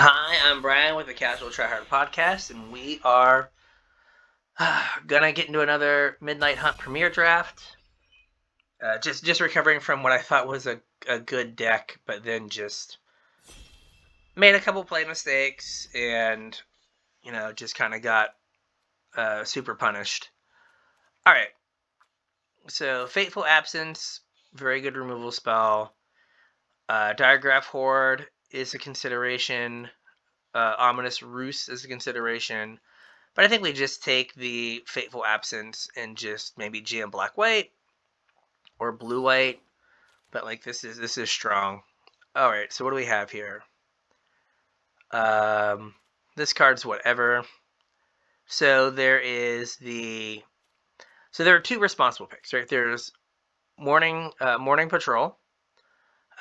Hi, I'm Brian with the Casual Tryhard podcast, and we are gonna get into another Midnight Hunt Premier draft. Just recovering from what I thought was a good deck, but then just made a couple play mistakes, and just kind of got super punished. All right, so Fateful Absence, very good removal spell. Diagraph Horde is a consideration. Ominous Roost is a consideration. But I think we just take the Fateful Absence and just maybe GM black-white or blue-white. But like this is strong. All right, so what do we have here? This card's whatever. So there are two responsible picks, right? There's Morning Patrol,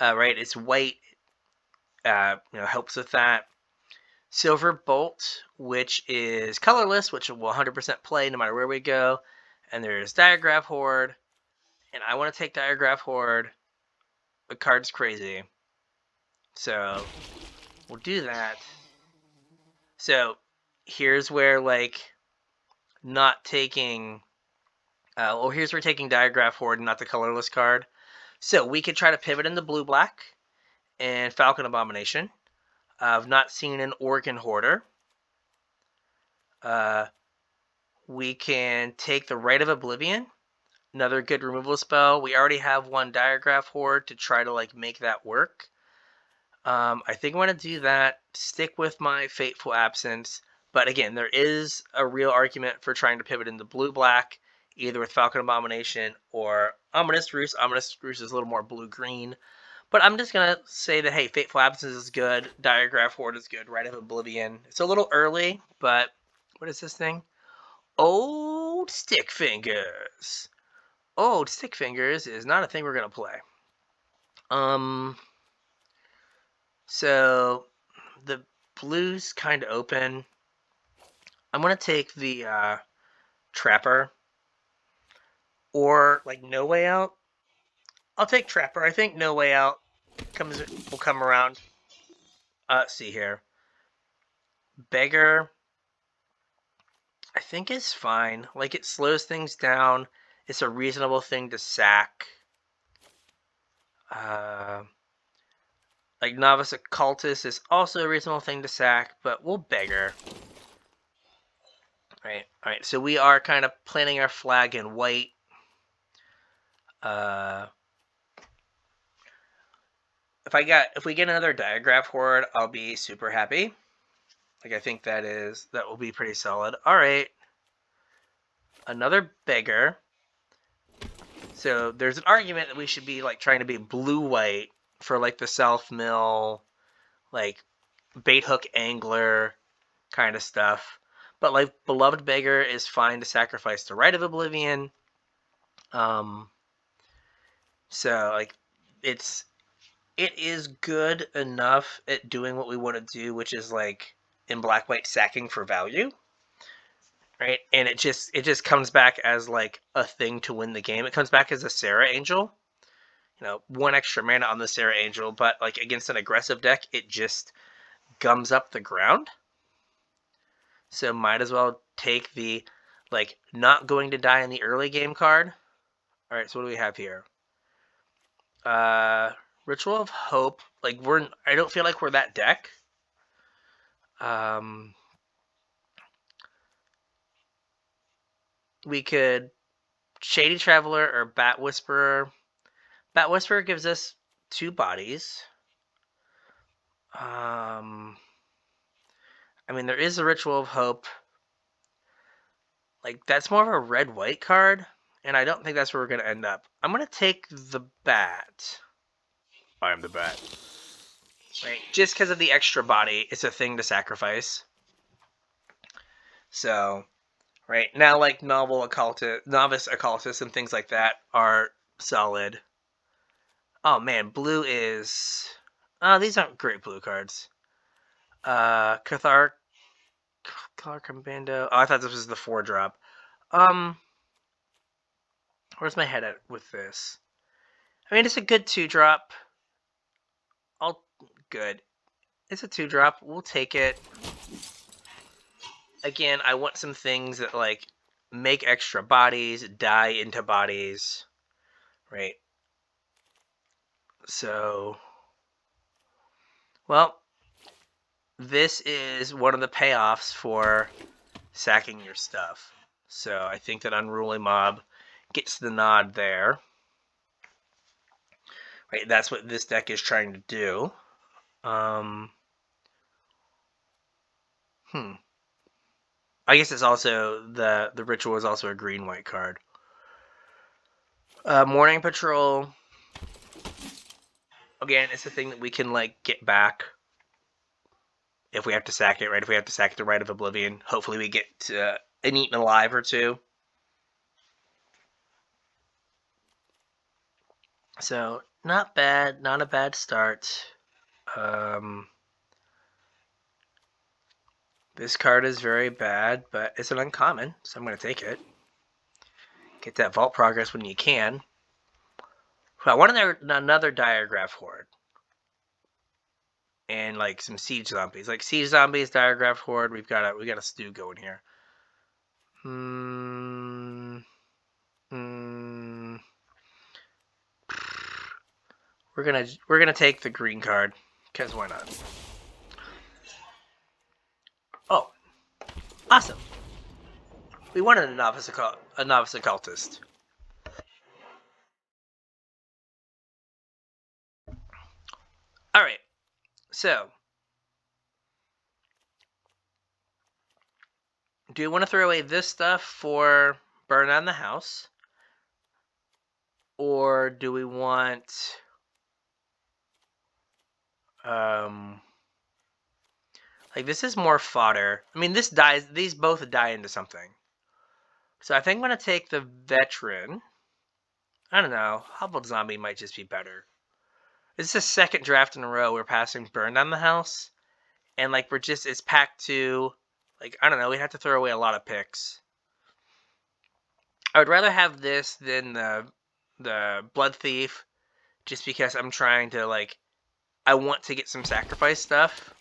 right? It's white, helps with that. Silver Bolt, which is colorless, which will 100% play no matter where we go. And there's Diagraph Horde, and I want to take Diagraph Horde. The card's crazy, so we'll do that. So here's where not taking. Here's where taking Diagraph Horde, not the colorless card. So we could try to pivot into blue-black and Falcon Abomination. I've not seen an Organ Hoarder. We can take the Rite of Oblivion, another good removal spell. We already have one Diagraph Horde to try to make that work. I think I'm going to do that, stick with my Fateful Absence, but again, there is a real argument for trying to pivot into blue-black, either with Falcon Abomination or Ominous Roost. Ominous Roost is a little more blue-green, but I'm just going to say that, hey, Fateful Absence is good, Diagraph Horde is good, Rite of Oblivion. It's a little early, but what is this thing? Old Stick Fingers. Old Stick Fingers is not a thing we're going to play. So the blue's kind of open. I'm going to take the Trapper or No Way Out. I'll take Trapper. I think No Way Out will come around. Let's see here. Beggar, I think is fine. It slows things down. It's a reasonable thing to sack. Novice Occultist is also a reasonable thing to sack, but we'll Beggar. Alright, so we are kind of planting our flag in white. If we get another Diagraph Horde, I'll be super happy. I think that will be pretty solid. Alright. Another Beggar. So there's an argument that we should be trying to be blue-white for the South Mill, bait hook angler kind of stuff. But Beloved Beggar is fine to sacrifice the Rite of Oblivion. So it is good enough at doing what we want to do, which is in black-white sacking for value. Right? And it just comes back as a thing to win the game. It comes back as a Sarah Angel. One extra mana on the Sarah Angel, but against an aggressive deck, it just gums up the ground. So might as well take the not going to die in the early game card. Alright, so what do we have here? Ritual of Hope. I don't feel like we're that deck. We could Shady Traveler or Bat Whisperer. Bat Whisperer gives us 2 bodies. There is a Ritual of Hope. That's more of a red-white card, and I don't think that's where we're going to end up. I'm going to take the Bat. I am the Bat. Right, just because of the extra body, it's a thing to sacrifice. So, right, now Novice Occultist and things like that are solid. Oh man, blue is... Oh, these aren't great blue cards. Cathar Commando. Oh, I thought this was the 4-drop. Where's my head at with this? It's a good 2-drop. Good. It's a 2-drop. We'll take it. Again, I want some things that, like, make extra bodies, die into bodies, right? So, well, this is one of the payoffs for sacking your stuff. So I think that Unruly Mob gets the nod there. Right, that's what this deck is trying to do. I guess it's also the ritual is also a green-white card. Morning Patrol. Again, it's a thing that we can, like, get back if we have to sack it, right? If we have to sack the Rite of Oblivion, hopefully we get an Eaten Alive or two. So, not bad. Not a bad start. This card is very bad, but it's an uncommon, so I'm going to take it. Get that Vault Progress when you can. I want another Diagraph Horde. And, like, some Siege Zombies. Like, Siege Zombies, Diagraph Horde, we got a stew going here. We're gonna take the green card, because why not? Oh, awesome! We wanted a novice occultist. All right, so do you want to throw away this stuff for burn down the house, or do we want like, this is more fodder. I mean, these both die into something. So I think I'm going to take the Veteran. I don't know. Hobbled Zombie might just be better. This is the second draft in a row we're passing Burn Down the House. And, like, it's pack 2. Like, I don't know. We'd have to throw away a lot of picks. I would rather have this than the Blood Thief. Just because I'm trying to, like, I want to get some sacrifice stuff.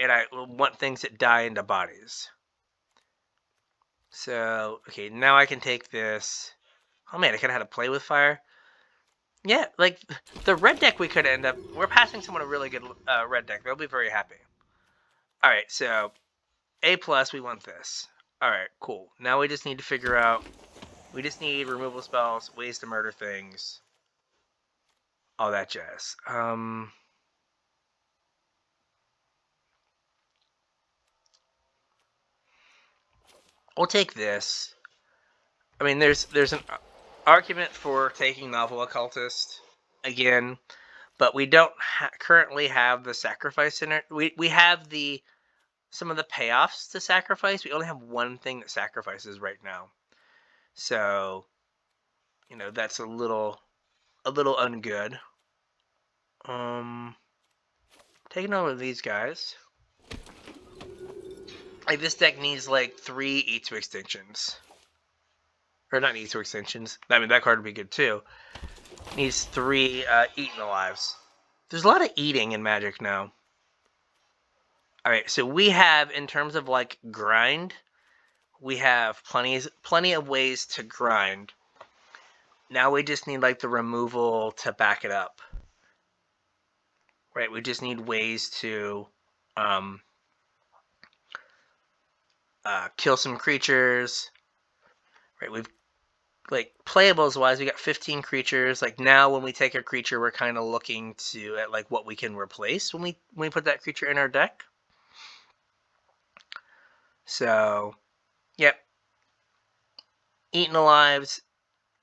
And I want things that die into bodies. So, okay, now I can take this. Oh man, I could have had to play with fire. Yeah, like, the red deck we could end up... We're passing someone a really good red deck. They'll be very happy. Alright, so, A+, we want this. Alright, cool. Now we just need to figure out... We just need removal spells, ways to murder things. All that jazz. We'll take this. I mean, there's an argument for taking Novel Occultist again, but we don't currently have the sacrifice in it. We have some of the payoffs to sacrifice. We only have one thing that sacrifices right now, so you know that's a little ungood. Taking over these guys. Like, this deck needs like 3 E2 extensions. Or not E2 extensions. I mean, that card would be good too. Needs 3 Eaten Alives. There's a lot of eating in Magic now. Alright, so we have, in terms of, like, grind, we have plenty of ways to grind. Now we just need, like, the removal to back it up. Right, we just need ways to kill some creatures. Right, we've, like, playables wise, we got 15 creatures. Like, now when we take a creature, we're kind of looking at like what we can replace when we put that creature in our deck. So, yep. Eaten Alives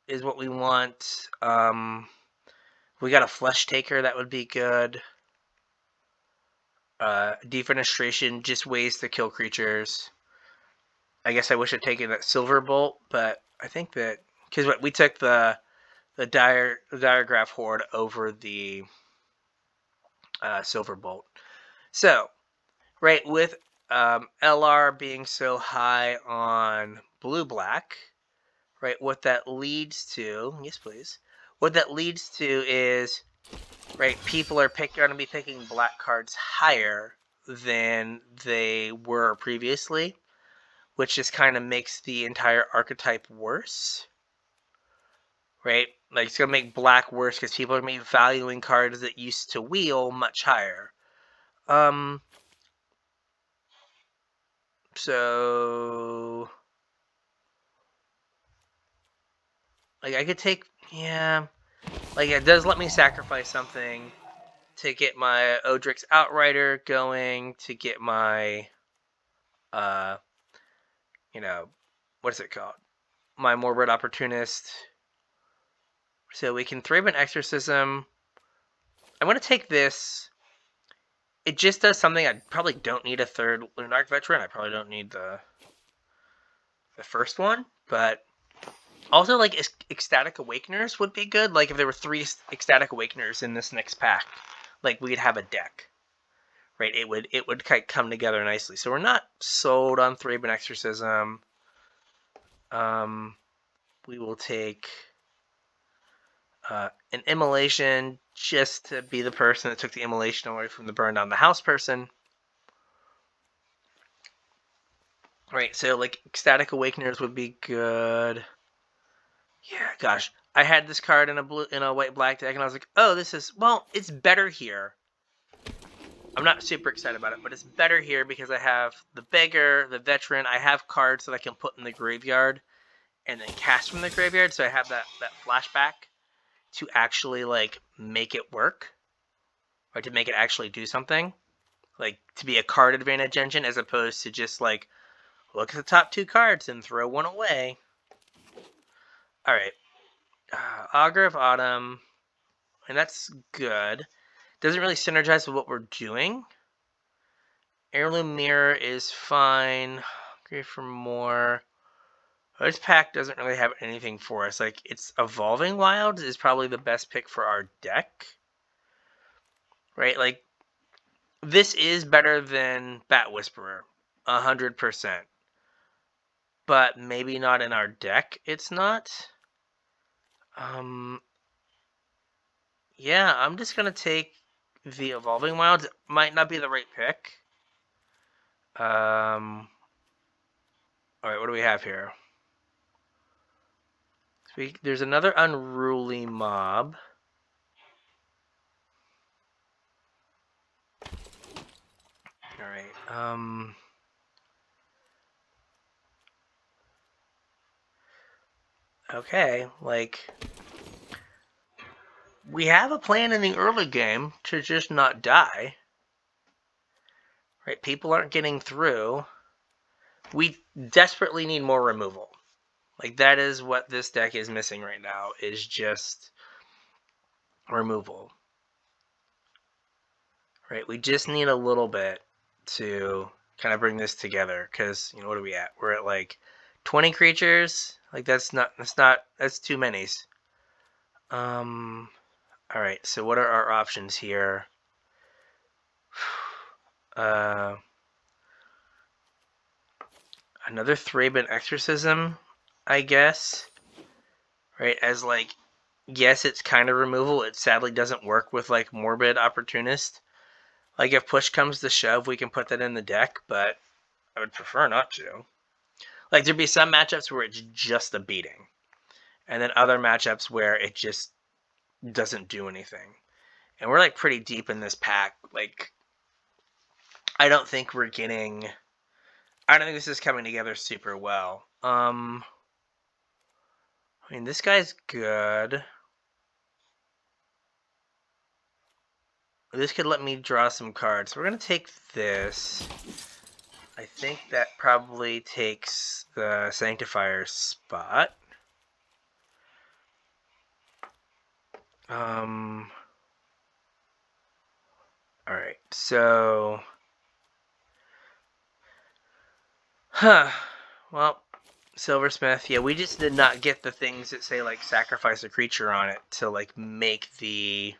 is what we want. We got a Flesh Taker, that would be good. Defenestration, just ways to kill creatures. I guess I wish I'd taken that Silver Bolt, but I think that... Because we took the Diagraph Horde over the Silver Bolt. So, right, with LR being so high on blue-black, right, what that leads to... Yes, please. What that leads to is right? People are going to be picking black cards higher than they were previously, which just kind of makes the entire archetype worse, right? Like, it's going to make black worse because people are going to be valuing cards that used to wheel much higher. So, like, I could take, yeah, like, it does let me sacrifice something to get my Odrix Outrider going, to get my, you know, what is it called? My Morbid Opportunist. So we can Thraben Exorcism. I'm going to take this. It just does something. I probably don't need a third Lunarch Veteran. I probably don't need the first one. But also, like, Ecstatic Awakeners would be good. Like, if there were 3 Ecstatic Awakeners in this next pack, like, we'd have a deck. Right? It would kind of come together nicely. So we're not sold on Thraben Exorcism. We will take an Immolation just to be the person that took the Immolation away from the Burn Down the House person. Right, so like Ecstatic Awakeners would be good. Yeah, gosh, I had this card in a white black deck, and I was like, oh, this is, well, it's better here. I'm not super excited about it, but it's better here because I have the Beggar, the Veteran. I have cards that I can put in the graveyard and then cast from the graveyard, so I have that flashback to actually like make it work, or to make it actually do something, like to be a card advantage engine as opposed to just like look at the top 2 cards and throw one away. All right, Augur of Autumn, and that's good. Doesn't really synergize with what we're doing. Heirloom Mirror is fine. Great for more. This pack doesn't really have anything for us. Like, it's Evolving Wilds is probably the best pick for our deck. Right? Like, this is better than Bat Whisperer. 100%. But maybe not in our deck, it's not. Yeah, I'm just going to take the Evolving Wilds. It might not be the right pick. Alright, what do we have here? There's another Unruly Mob. Alright, okay, like, we have a plan in the early game to just not die. Right, people aren't getting through. We desperately need more removal. Like, that is what this deck is missing right now, is just removal. Right, we just need a little bit to kind of bring this together, because, you know, what are we at? We're at like 20 creatures. Like, that's too many. Alright, so what are our options here? Another Thraben Exorcism, I guess. Right, as like, yes, it's kind of removal. It sadly doesn't work with like Morbid Opportunist. Like, if push comes to shove, we can put that in the deck, but I would prefer not to. Like, there'd be some matchups where it's just a beating, and then other matchups where it just doesn't do anything. And we're like pretty deep in this pack. Like, I don't think we're getting. I don't think this is coming together super well. I mean, this guy's good. This could let me draw some cards. So we're going to take this. I think that probably takes the Sanctifier's spot. Alright, so... Well, Silversmith, yeah, we just did not get the things that say, like, sacrifice a creature on it to, like, make the...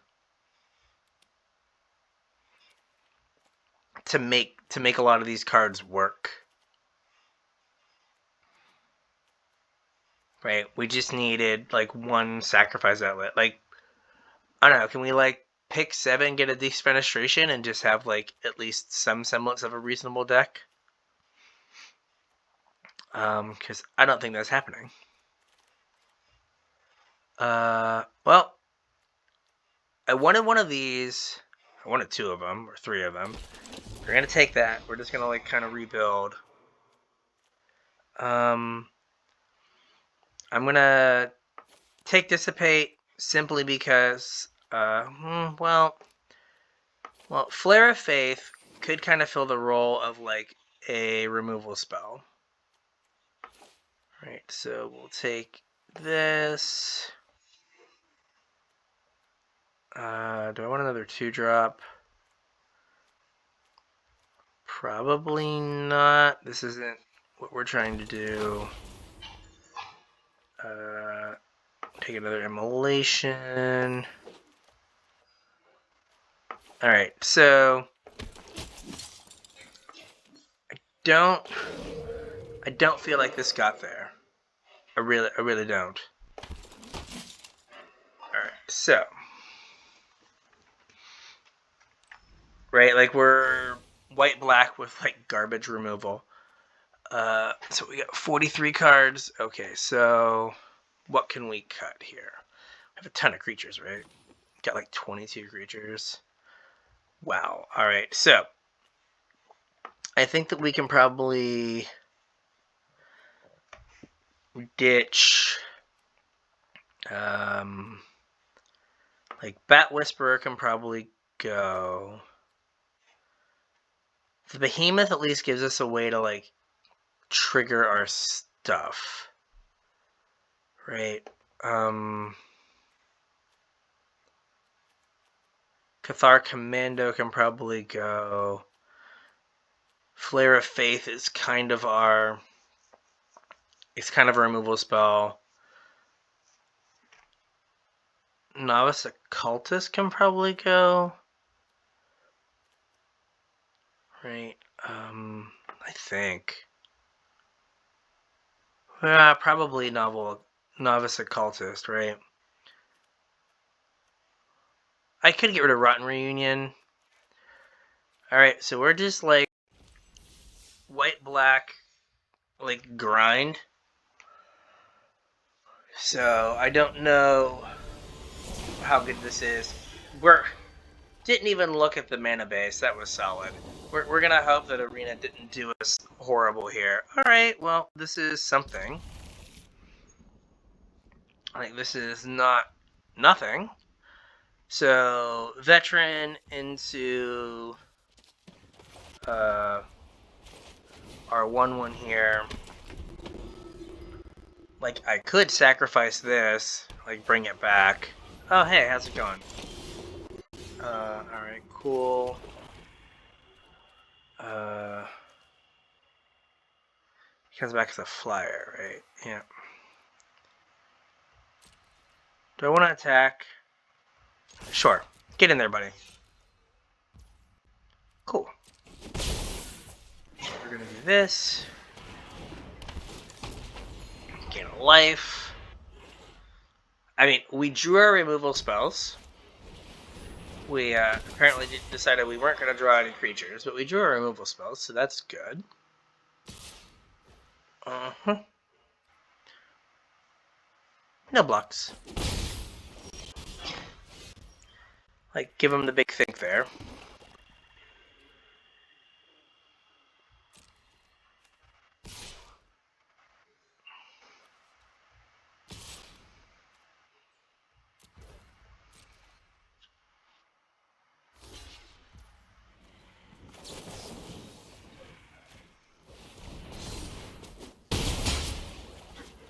To make a lot of these cards work. Right, we just needed, like, one sacrifice outlet. Like, I don't know, can we, like, pick 7, get a defenestration, and just have like at least some semblance of a reasonable deck. Because I don't think that's happening. Well, I wanted one of these. I wanted 2 of them, or 3 of them. We're gonna take that. We're just gonna like kind of rebuild. I'm gonna take Dissipate simply because, well, Flare of Faith could kind of fill the role of like a removal spell. Right, so we'll take this. Do I want another 2-drop? Probably not. This isn't what we're trying to do. Take another Immolation. Alright, so I don't feel like this got there. I really don't. Alright, so right, like we're white-black with like garbage removal. So we got 43 cards. Okay, so what can we cut here? We have a ton of creatures, right? Got like 22 creatures. Wow. All right, so I think that we can probably ditch. Like Bat Whisperer can probably go. The Behemoth at least gives us a way to like trigger our stuff, right? Cathar Commando can probably go. Flare of Faith is kind of our. It's kind of a removal spell. Novice Occultist can probably go. Right. I think. Probably Novice Occultist, right? I could get rid of Rotten Reunion. Alright, so we're just like white-black, like grind. So I don't know how good this is. Didn't even look at the mana base. That was solid. We're gonna hope that Arena didn't do us horrible here. Alright, well, this is something. Like, this is not nothing. So, Veteran into our 1/1 here. Like, I could sacrifice this, like, bring it back. Oh, hey, how's it going? Alright, cool. He comes back as a flyer, right? Yeah. Do I want to attack? Sure. Get in there, buddy. Cool. We're gonna do this. Gain a life. I mean, we drew our removal spells. We apparently decided we weren't going to draw any creatures, but we drew our removal spells, so that's good. No blocks. Like, give them the big think there.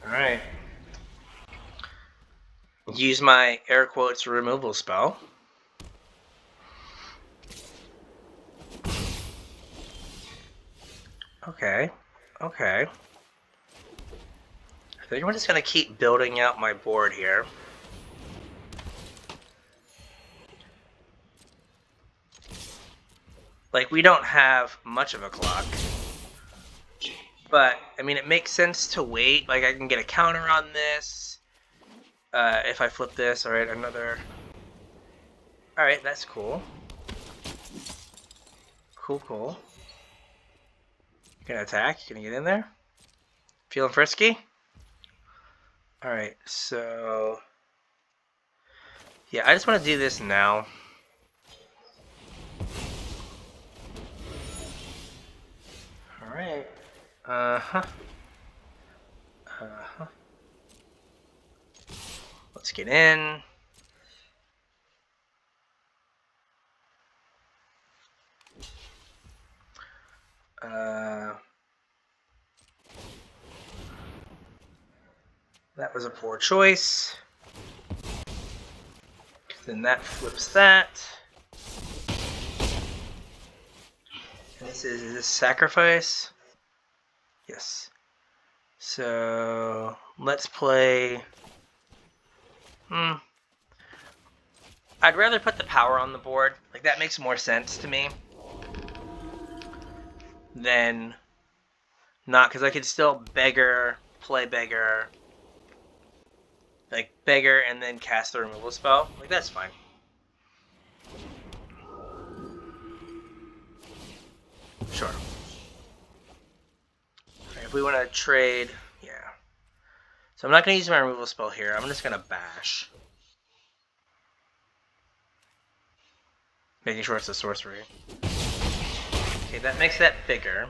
Alright. Use my air quotes removal spell. Okay. Okay. I think I'm just going to keep building out my board here. Like, we don't have much of a clock. But, I mean, it makes sense to wait. Like, I can get a counter on this. If I flip this, alright, another... Alright, that's cool. Cool. Gonna attack? Gonna get in there? Feeling frisky? Alright, so... yeah, I just want to do this now. Alright. Let's get in. That was a poor choice. Then that flips that. And this is this sacrifice? Yes. So let's play. I'd rather put the power on the board. Like, that makes more sense to me than not, because I could still beggar, play beggar, like beggar, and then cast the removal spell. Like, that's fine. Sure. Right, if we want to trade, yeah. So I'm not going to use my removal spell here. I'm just going to bash. Making sure it's a sorcery. Okay, that makes that bigger.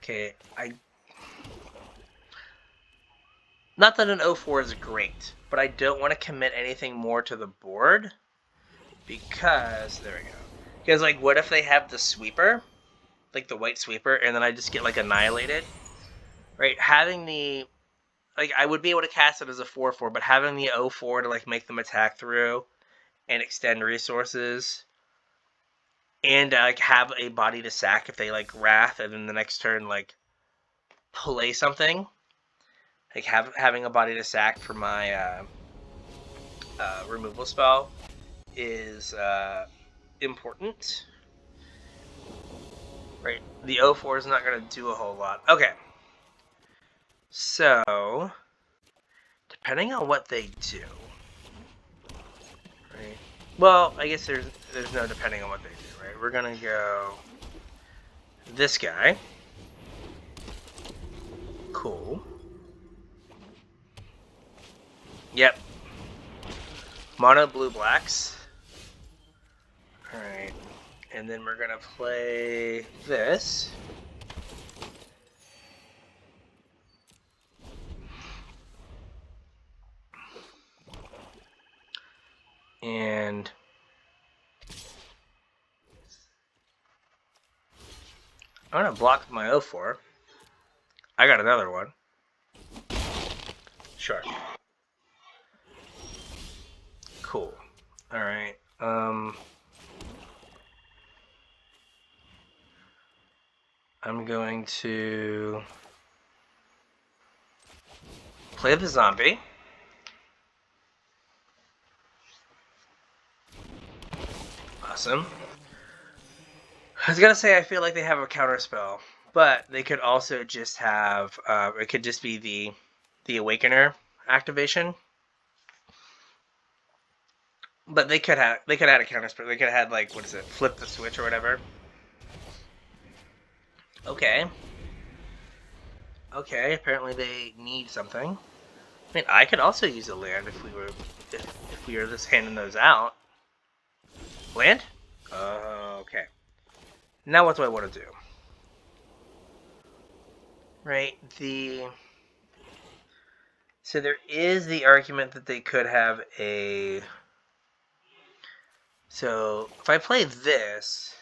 Okay, not that an 0-4 is great, but I don't want to commit anything more to the board. Because, there we go. Because, like, what if they have the sweeper? Like, the white sweeper, and then I just get, like, annihilated? Right, having the... like, I would be able to cast it as a 4-4, but having the 0-4 to, like, make them attack through and extend resources, and, like, have a body to sack if they, like, wrath, and then the next turn, like, play something. Like, having a body to sack for my removal spell is important. Right, the 0-4 is not going to do a whole lot. Okay. So, depending on what they do, right? Well, I guess there's no depending on what they do, right? We're gonna go this guy. Cool. Yep. Mono blue blacks. All right, and then we're gonna play this. And I'm going to block my 0-4. I got another one. Sure. Cool. Alright. I'm going to play the zombie. Awesome. I was gonna say I feel like they have a counter spell, but they could also just have it could just be the Awakener activation. But they could add a counter spell. They could have had, like, what is it, flip the switch or whatever. Okay. Okay, apparently they need something. I mean, I could also use a land if we were just handing those out. Land? Okay. Now what do I want to do? Right, so there is the argument that they could have a... So, if I play this,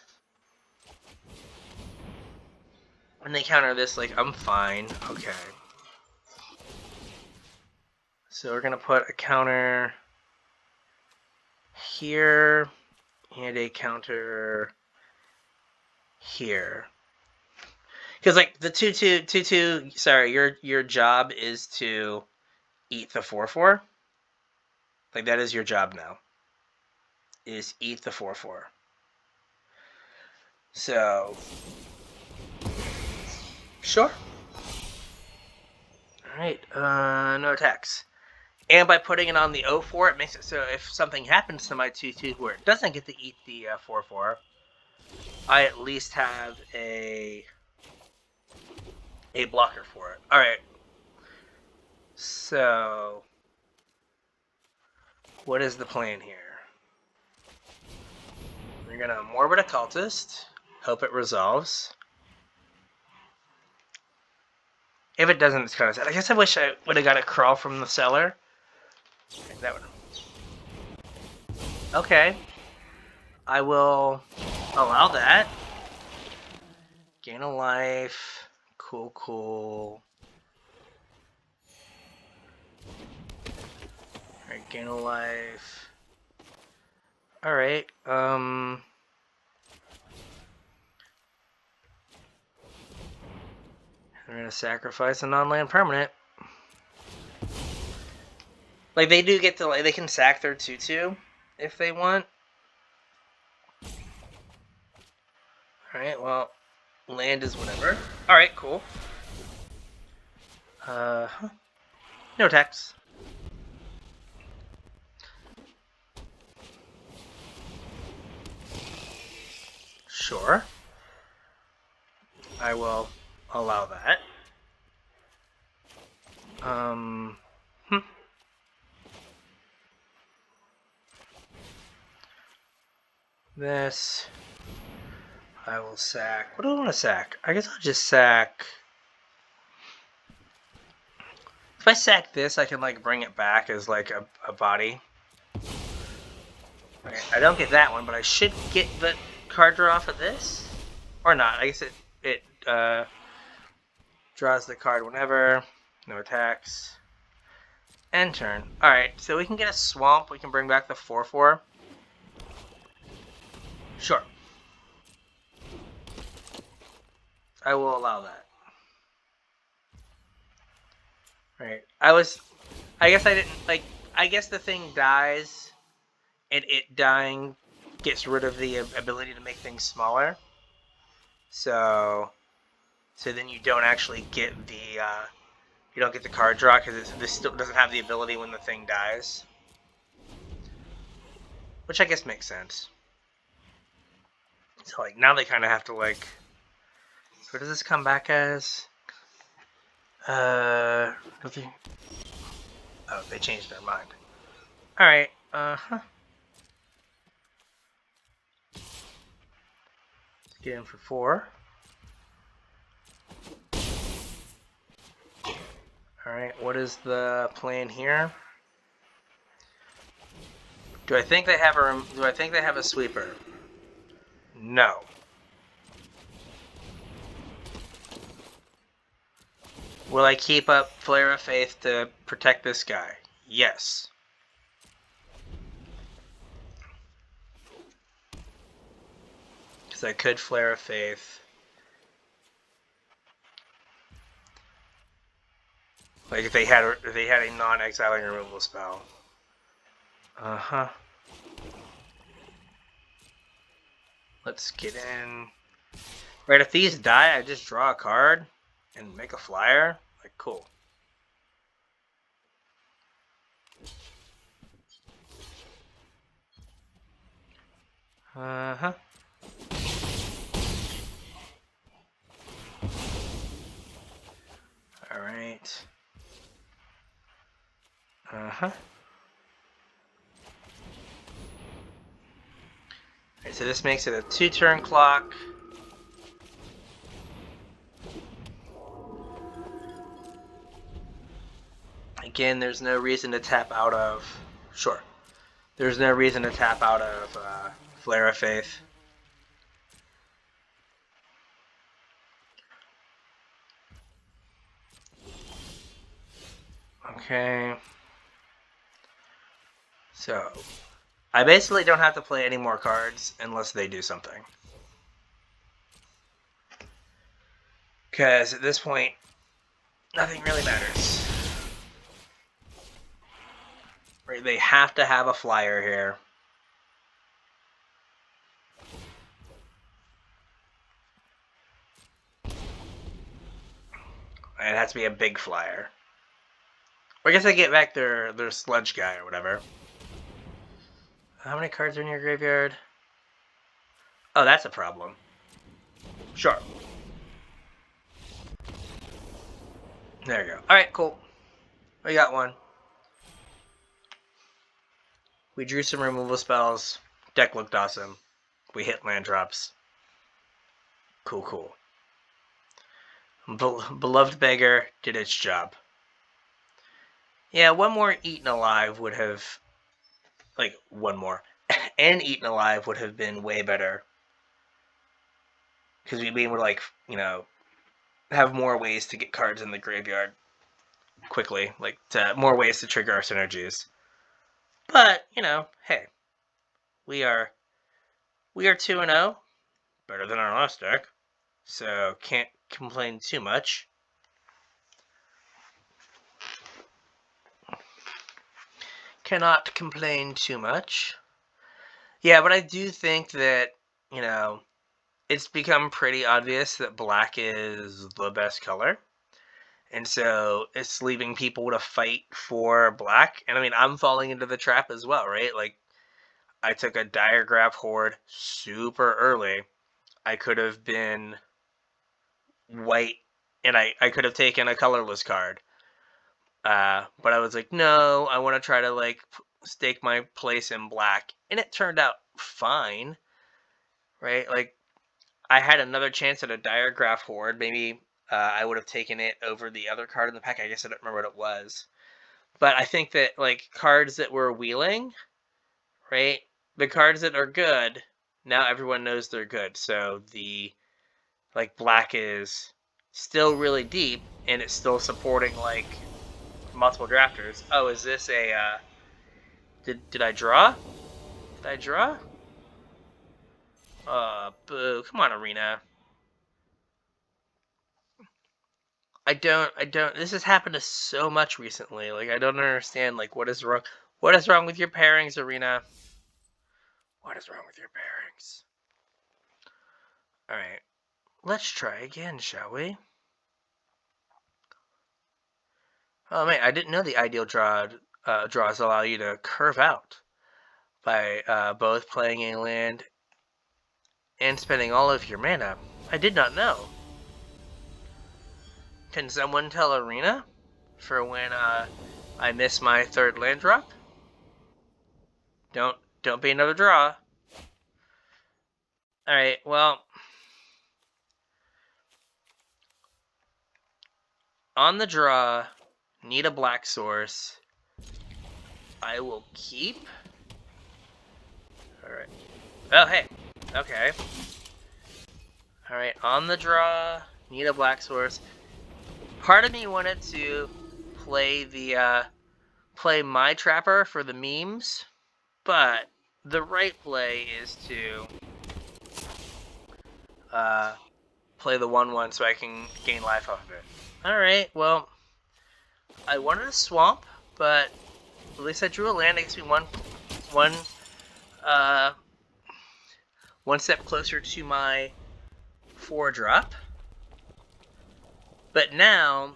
and they counter this, like, I'm fine. Okay. So we're going to put a counter here, and a counter here. Because, like, the 2/2, sorry, your job is to eat the 4/4. Like, that is your job now. Is eat the 4/4. So, sure. Alright, no attacks. And by putting it on the 0/4, it makes it so if something happens to my 2/2 where it doesn't get to eat the 4/4, I at least have a blocker for it. Alright. So, what is the plan here? We're going to Morbid Occultist. Hope it resolves. If it doesn't, it's kind of sad. I guess I wish I would have got a crawl from the cellar. That would. Okay. I will allow that. Gain a life. Cool, cool. Alright, gain a life. Alright, I'm gonna sacrifice a non-land permanent. Like, they do get to, like, they can sack their 2/2 if they want. Alright, well, land is whatever. Alright, cool. No tax. Sure. I will allow that. This. I will sack. What do I want to sack? I guess I'll just sack. If I sack this, I can, like, bring it back as, like, a body. Okay, I don't get that one, but I should get the card draw off of this. Or not. I guess it draws the card whenever. No attacks. End turn. Alright, so we can get a swamp. We can bring back the 4/4. Sure. I will allow that. Right. I guess I didn't, like, I guess the thing dies, and it dying gets rid of the ability to make things smaller. So then you don't actually get the, you don't get the card draw, because this still doesn't have the ability when the thing dies. Which I guess makes sense. So, like, now they kind of have to, like, what does this come back as? Oh, they changed their mind. Alright, Get in for 4. Alright, what is the plan here? Do I think they have a sweeper? No. Will I keep up Flare of Faith to protect this guy? Yes. Because I could Flare of Faith. Like, if they had a non-exiling removal spell. Let's get in. Right, if these die, I just draw a card and make a flyer. Like, cool. Alright. Alright, so this makes it a 2-turn clock. Again, there's no reason to tap out of... Sure. There's no reason to tap out of Flare of Faith. Okay. So, I basically don't have to play any more cards unless they do something. Because at this point, nothing really matters. Right, they have to have a flyer here. It has to be a big flyer. Or I guess I get back their sludge guy or whatever. How many cards are in your graveyard? Oh, that's a problem. Sure. There you go. Alright, cool. We got one. We drew some removal spells. Deck looked awesome. We hit land drops. Cool, cool. Beloved Beggar did its job. Yeah, one more Eaten Alive would have... Like, one more. And Eaten Alive would have been way better. Because we'd be able to, like, you know, have more ways to get cards in the graveyard quickly. Like, more ways to trigger our synergies. But, you know, hey. We are 2-0. Better than our last deck. So, can't complain too much. Cannot complain too much. Yeah, but I do think that, you know, it's become pretty obvious that black is the best color. And so it's leaving people to fight for black. And I mean, I'm falling into the trap as well, right? Like, I took a Diregraph Horde super early. I could have been white, and I could have taken a colorless card. But I was like, no, I want to try to, like, stake my place in black. And it turned out fine, right? Like, I had another chance at a Diregraph Horde. Maybe I would have taken it over the other card in the pack. I guess I don't remember what it was. But I think that, like, cards that were wheeling, right? The cards that are good, now everyone knows they're good. So the, like, black is still really deep, and it's still supporting, like, multiple drafters. Oh, is this a, did I draw? Did I draw? Boo. Come on, Arena. I don't, this has happened to so much recently. Like, I don't understand, like, what is wrong? What is wrong with your pairings, Arena? What is wrong with your pairings? Alright. Let's try again, shall we? Oh, man, I didn't know the ideal draws allow you to curve out by both playing a land and spending all of your mana. I did not know. Can someone tell Arena for when I miss my third land drop? Don't be another draw. Alright, well, on the draw, need a black source. I will keep. Alright. Oh, hey. Okay. Alright, on the draw, need a black source. Part of me wanted to play the, play my Trapper for the memes, but the right play is to, play the 1/1 so I can gain life off of it. Alright, well, I wanted a swamp, but at least I drew a land that gets me one step closer to my 4-drop. But now,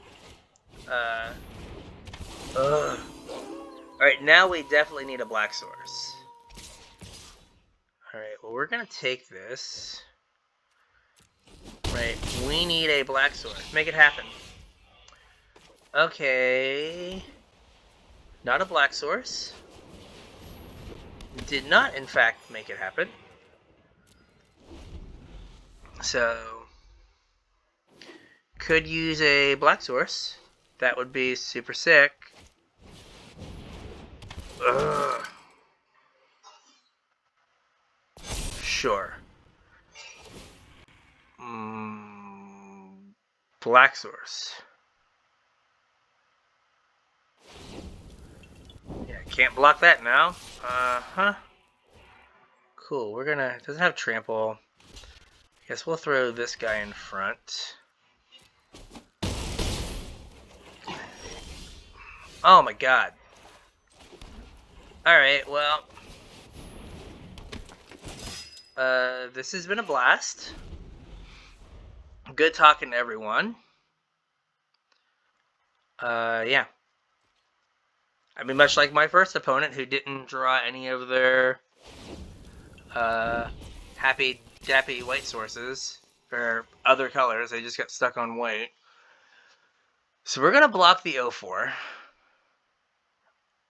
alright, now we definitely need a black source. Alright, well, we're gonna take this. Right, we need a black source. Make it happen. Okay. Not a black source. Did not, in fact, make it happen. So, could use a black source. That would be super sick. Ugh. Sure. Black source. Yeah, can't block that now. Uh-huh. Cool, we're gonna... Doesn't have trample. Guess we'll throw this guy in front. Oh my god. Alright, well... this has been a blast. Good talking to everyone. Yeah. I mean, much like my first opponent, who didn't draw any of their happy dappy white sources for other colors. They just got stuck on white. So we're gonna block the 0/4.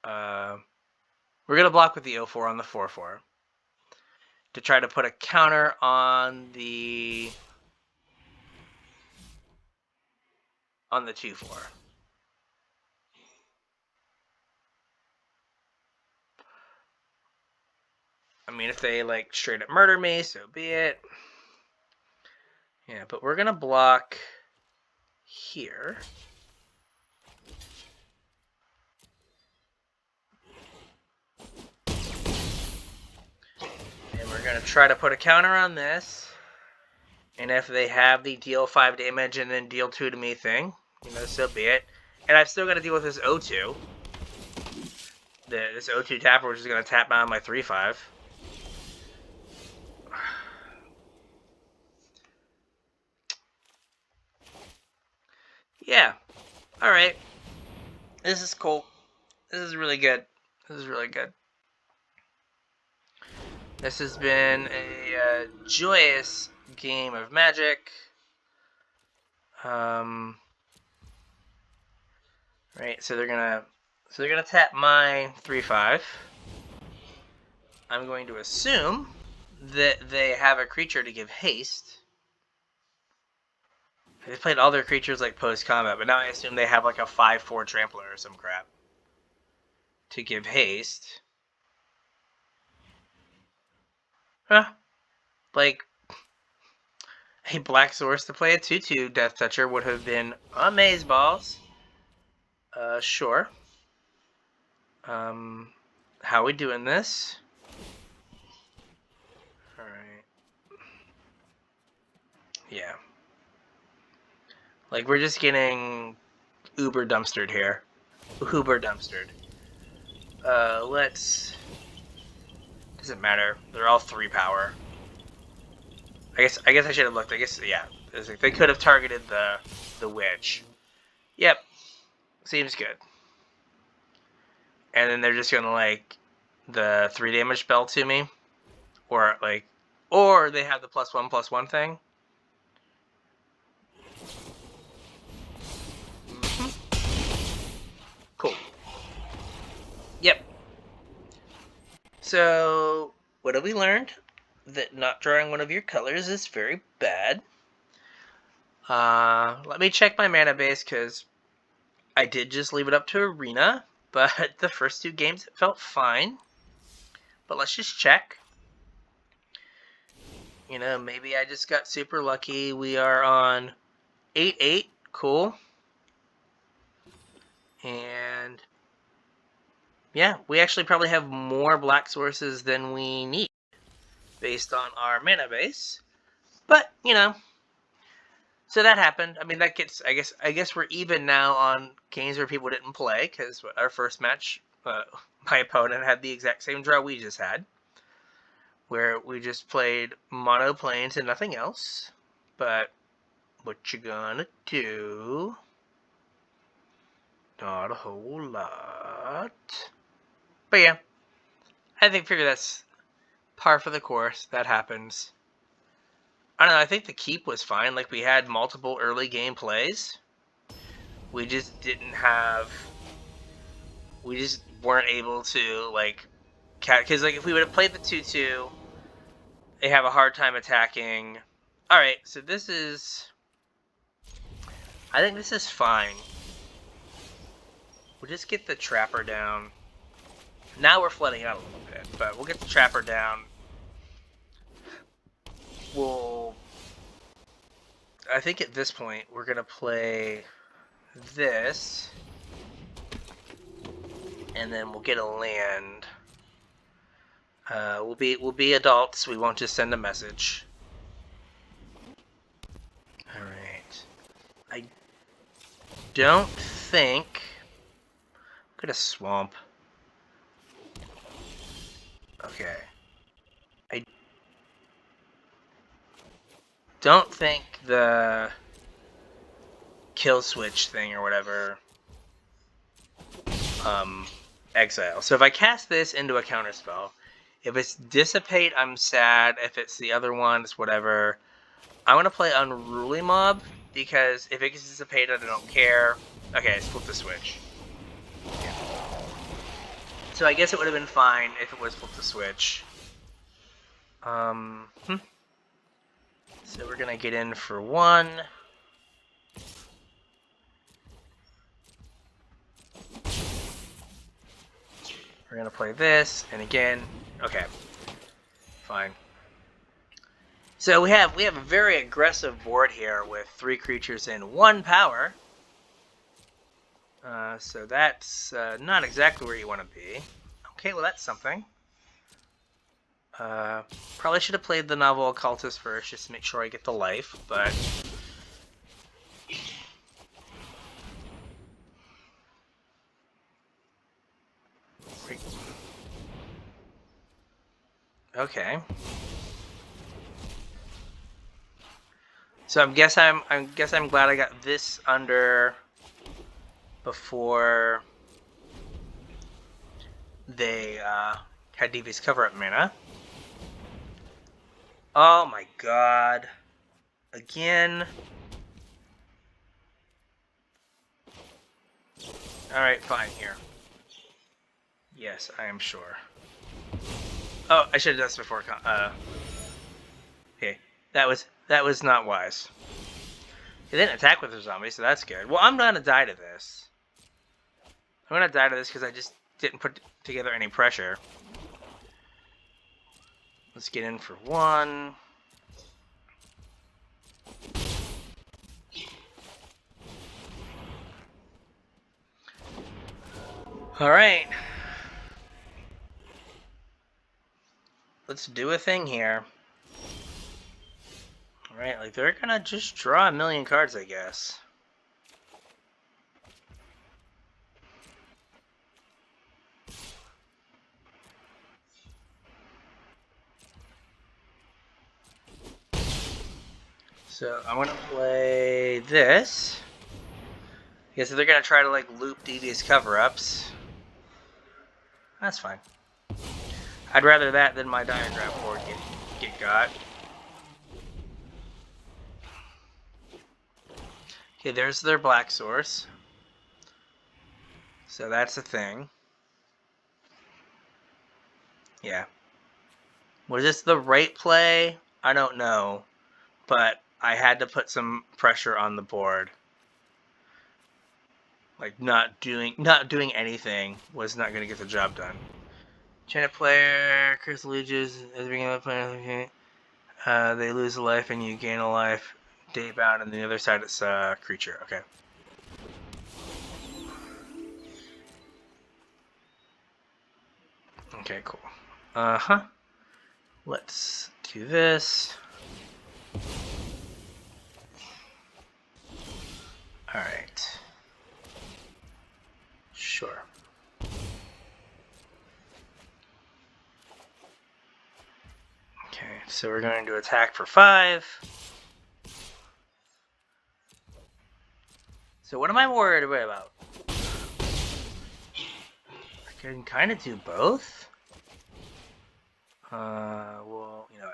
We're gonna block with the 0/4 on the 4/4 to try to put a counter on the 2/4. I mean, if they like straight up murder me, so be it. Yeah, but we're gonna block here. And we're gonna try to put a counter on this. And if they have the deal 5 damage and then deal 2 to me thing, you know, so be it. And I've still got to deal with this 0/2. This 0/2 tapper, which is going to tap down my 3/5. Yeah. Alright. This is cool. This is really good. This is really good. This has been a joyous game of Magic. Right, so they're gonna tap my 3/5. I'm going to assume that they have a creature to give haste. They played all their creatures like post-combat, but now I assume they have like a 5/4 trampler or some crap to give haste. Huh. Like, a black source to play a 2/2 Death Toucher would have been amazeballs. Sure. How we doing this? Alright. Yeah. Like, we're just getting uber dumpstered here. Uber dumpstered. Let's... Doesn't matter. They're all 3 power. I guess I should have looked. I guess, yeah. Like they could have targeted the witch. Yep. Seems good. And then they're just gonna, like, the 3 damage spell to me. Or, like... Or they have the +1/+1 thing. Cool. Yep. So, what have we learned? That not drawing one of your colors is very bad. Let me check my mana base, because I did just leave it up to Arena, but the first 2 games it felt fine. But let's just check. You know, maybe I just got super lucky. We are on 8/8. Cool. And yeah, we actually probably have more black sources than we need based on our mana base. But, you know, so that happened. I mean, that gets, I guess we're even now on games where people didn't play, because our first match, my opponent had the exact same draw we just had, where we just played mono planes and nothing else. But what you gonna do? Not a whole lot. But yeah, I figure that's par for the course. That happens. I don't know, I think the keep was fine. Like, we had multiple early game plays. We just didn't have... We just weren't able to, like... Because, like, if we would have played the 2/2, they have a hard time attacking. Alright, so this is... I think this is fine. We'll just get the Trapper down. Now we're flooding out a little bit, but we'll get the Trapper down. I think at this point we're gonna play this, and then we'll get a land. We'll be adults. We won't just send a message. All right. I don't think. Look at a swamp. Okay. I don't think the kill switch thing or whatever exile. So if I cast this into a counterspell, if it's Dissipate, I'm sad. If it's the other one, it's whatever. I want to play Unruly Mob, because if it gets dissipated, I don't care. Okay, let's flip the switch. Yeah. So I guess it would have been fine if it was flip the switch. So we're going to get in for 1. We're going to play this, and again, okay, fine. So we have a very aggressive board here with 3 creatures and 1 power. So that's not exactly where you want to be. Okay, well that's something. Probably should have played the Novel Occultist first, just to make sure I get the life, but... Okay. So I guess I'm glad I got this under before they had Devious Cover-Up mana. Oh my god. Again. Alright, fine, here. Yes, I am sure. Oh, I should have done this before. Okay, that was not wise. He didn't attack with the zombie, so that's good. Well, I'm gonna die to this. I'm gonna die to this because I just didn't put together any pressure. Let's get in for 1. Alright. Let's do a thing here. Alright, like they're gonna just draw a million cards, I guess. So I'm gonna play this. Yeah, so they're gonna try to like loop Devious Cover-Ups. That's fine. I'd rather that than my diagram board get got. Okay, there's their black source. So that's a thing. Yeah. Was this the right play? I don't know. But I had to put some pressure on the board. Like not doing anything was not going to get the job done. Channel player, Chris loses at the beginning of the play. They lose a life and you gain a life. Day bound, and the other side it's a creature. Okay. Okay, cool. Let's do this. Alright. Sure. Okay, so we're going to attack for 5. So what am I worried about? I can kind of do both. Well, you know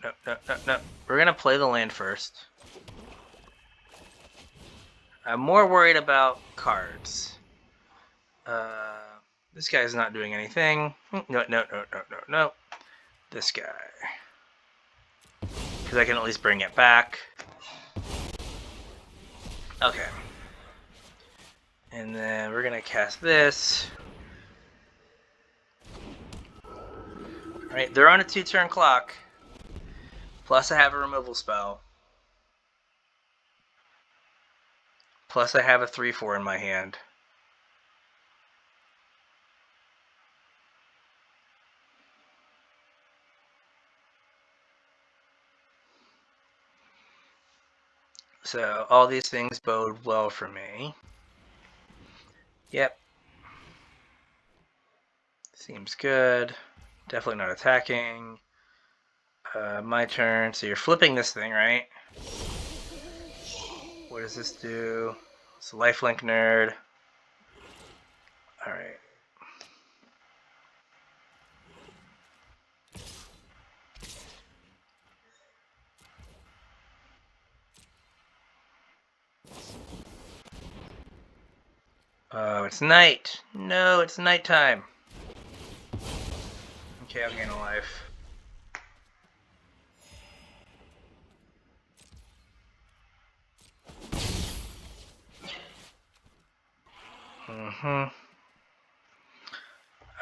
what? No. We're gonna play the land first. I'm more worried about cards. This guy's not doing anything. No. This guy. Because I can at least bring it back. Okay. And then we're gonna cast this. Alright, they're on a 2-turn clock. Plus I have a removal spell. Plus I have a 3/4 in my hand. So all these things bode well for me. Yep. Seems good. Definitely not attacking. My turn. So you're flipping this thing, right? What does this do? It's a lifelink nerd. Alright. Oh, it's night. No, it's nighttime. Okay, I'll gain a life.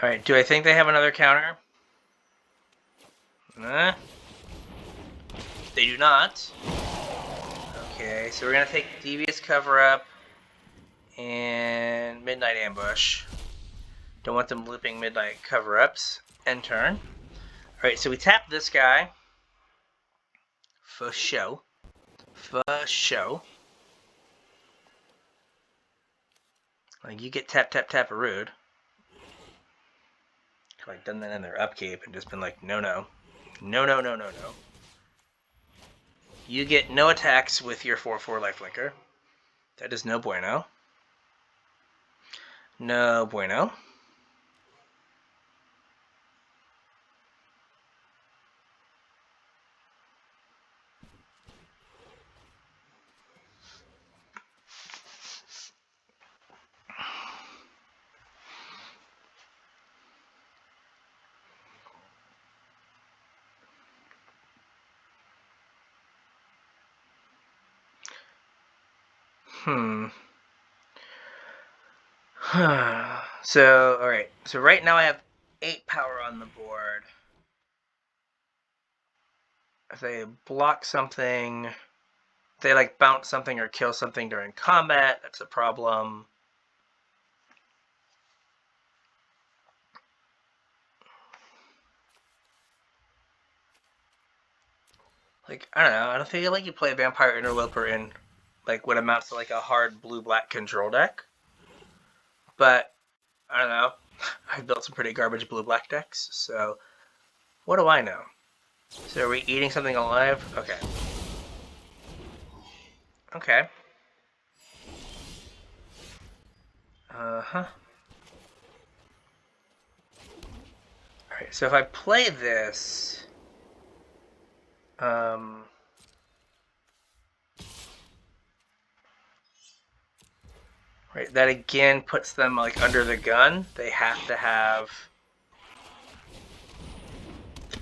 Alright, do I think they have another counter? They do not. Okay, so we're going to take Devious Cover-Up and Midnight Ambush. Don't want them looping Midnight Cover-Ups. End turn. Alright, so we tap this guy. For show. For show. Like, you get tap, tap, tap, a rude. I've like done that in their upkeep and just been like, no, no. No, no, no, no, no. You get no attacks with your 4/4 lifelinker. That is no bueno. No bueno. So, alright. So right now I have 8 power on the board. If they block something, if they like bounce something or kill something during combat, that's a problem. Like, I don't know, I don't feel like you play a Vampire Interloper in like what amounts to like a hard blue-black control deck. But, I don't know. I've built some pretty garbage blue-black decks, so what do I know? So are we eating something alive? Okay. Okay. Uh-huh. Alright, so if I play this... Right, that again puts them like under the gun. They have to have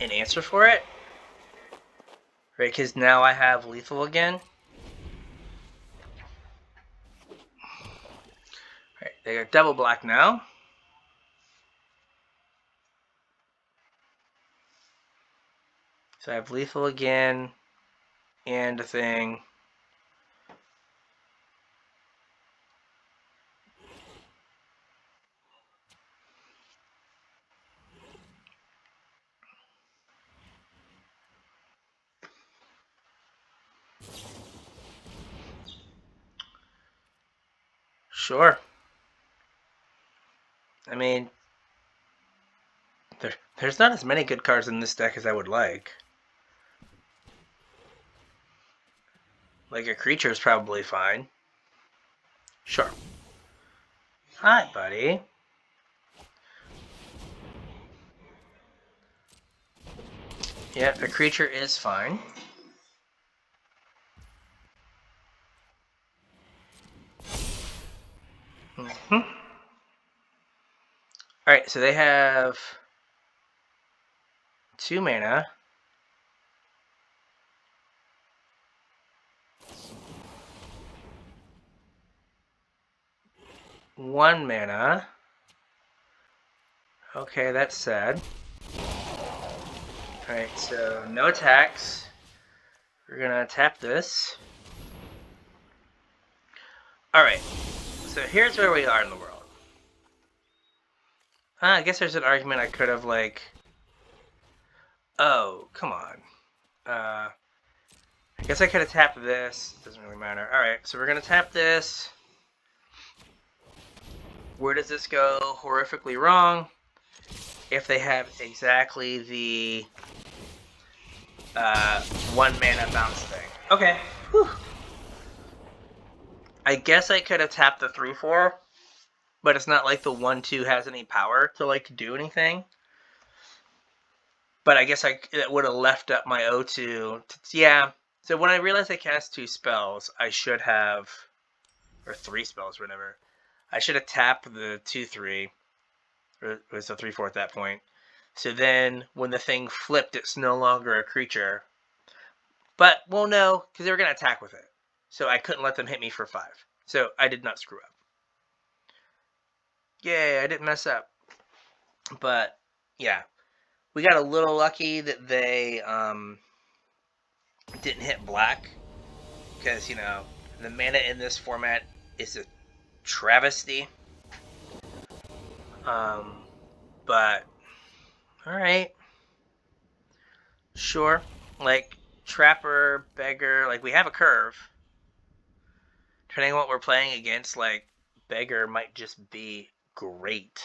an answer for it. Right, because now I have lethal again. Right, they got double black now. So I have lethal again and a thing. Sure. I mean, there's not as many good cards in this deck as I would like. Like, a creature is probably fine. Sure. Hi, buddy. Yeah, a creature is fine. Alright, so they have 2 mana. One mana. Okay, that's sad. Alright, so no attacks. We're gonna tap this. Alright, so here's where we are in the world. I guess there's an argument I could have, like... Oh, come on. I guess I could have tapped this. Doesn't really matter. Alright, so we're gonna tap this. Where does this go horrifically wrong? If they have exactly the 1 mana bounce thing. Okay. Whew. I guess I could have tapped the 3/4, but it's not like the 1/2 has any power to like do anything. But I guess it would have left up my O2. Yeah. So when I realized I cast 2 spells, I should have, or 3 spells, whatever. I should have tapped the 2/3, or it was a 3/4 at that point. So then when the thing flipped, it's no longer a creature. But, well, no, because they were going to attack with it. So I couldn't let them hit me for 5. So I did not screw up. Yay, I didn't mess up. But, yeah. We got a little lucky that they didn't hit black. Because, you know, the mana in this format is a travesty. But, alright. Sure. Like, Trapper, Beggar, like, we have a curve. Depending on what we're playing against, like, Beggar might just be great.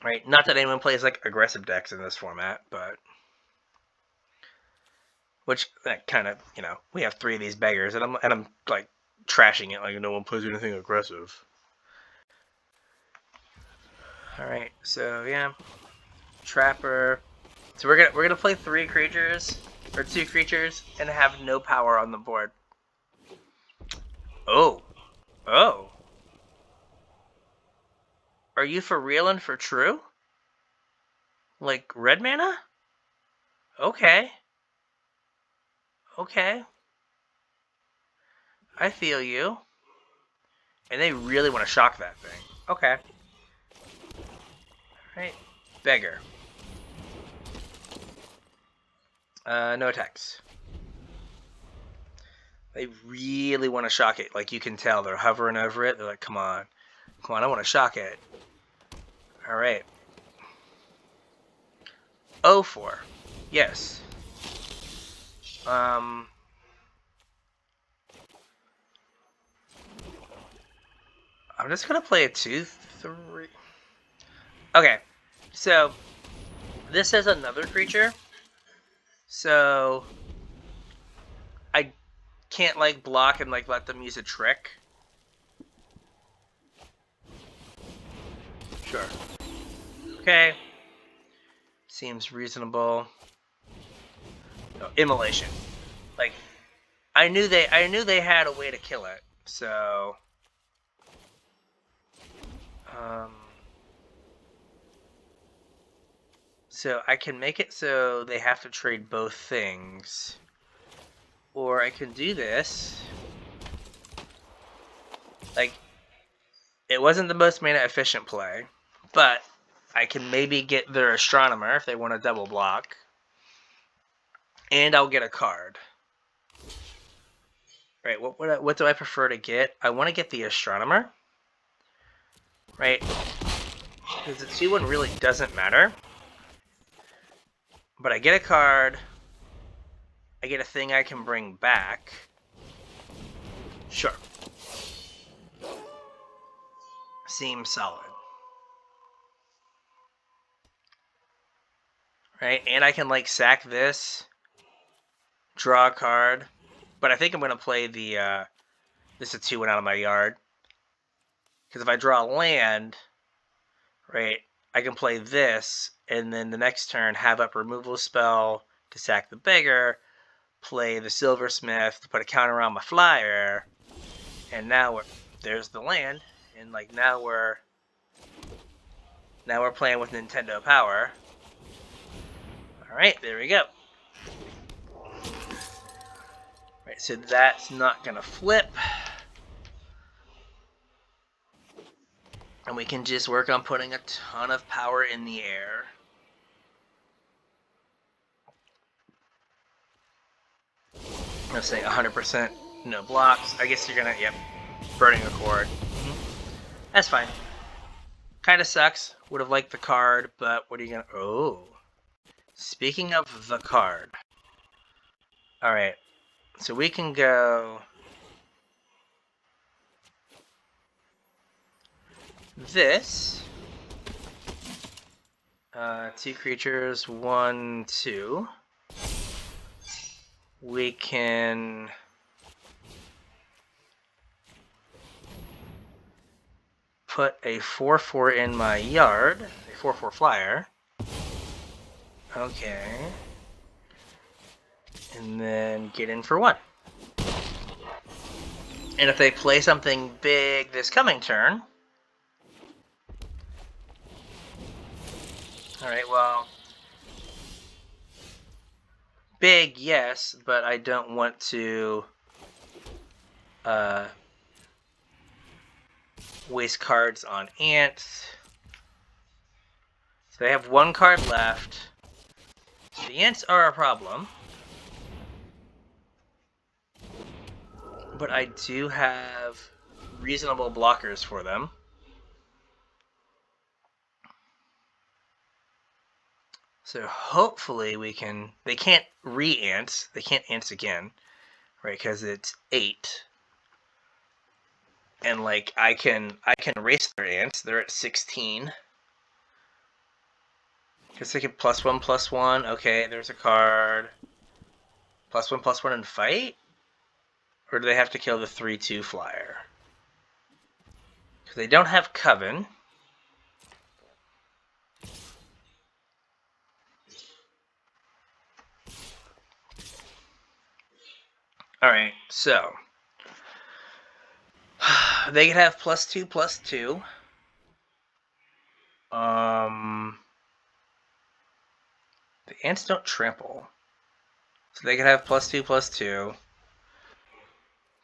Right? Not that anyone plays, like, aggressive decks in this format, but... Which, that kind of, you know, we have 3 of these Beggars, and I'm like, trashing it, like, no one plays anything aggressive. Alright, so, yeah. Trapper. So we're gonna play 3 creatures, or 2 creatures, and have no power on the board. Oh. Oh. Are you for real and for true? Like, red mana? Okay. Okay. I feel you. And they really want to shock that thing. Okay. Alright. Beggar. No attacks. They really want to shock it. Like, you can tell. They're hovering over it. They're like, come on. Come on, I want to shock it. Alright. 0-4. Yes. I'm just going to play a 2/3. Okay. So, this is another creature. So, I can't, like, block and, like, let them use a trick. Sure. Okay. Seems reasonable. No, immolation. Like, I knew they had a way to kill it. So, so I can make it so they have to trade both things. Or I can do this. Like, it wasn't the most mana efficient play, but I can maybe get their Astronomer if they want to double block. And I'll get a card. Right, what do I prefer to get? I want to get the Astronomer. Right? Because the 2/1 really doesn't matter. But I get a card. I get a thing I can bring back. Sure. Seems solid. Right? And I can, like, sack this. Draw a card. But I think I'm going to play the, this is a 2/1 out of my yard. Because if I draw a land, right, I can play this, and then the next turn have up removal spell to sack the Beggar, play the Silversmith to put a counter on my flyer, and now there's the land, and like now we're playing with Nintendo power. All right, there we go. Right, so that's not gonna flip. And we can just work on putting a ton of power in the air. Let's say 100% no blocks. I guess you're gonna, yep, burning a chord. That's fine. Kind of sucks. Would have liked the card, but what are you gonna, oh. Speaking of the card. Alright, so we can go this. 2 creatures, 1, 2. We can put a 4/4 in my yard, a 4/4 flyer. Okay. And then get in for 1. And if they play something big this coming turn... Alright, well... Big, yes, but I don't want to... waste cards on ants. So they have one card left. The ants are a problem. But I do have reasonable blockers for them. So hopefully we can... They can't re-ants. They can't ants again. Right, because it's 8. And like I can erase their ants. They're at 16. Because they can +1/+1. Okay, there's a card. +1/+1 and fight? Or do they have to kill the 3/2 flyer? Because they don't have Coven. Alright, so they could have +2/+2. The ants don't trample. So they could have +2/+2.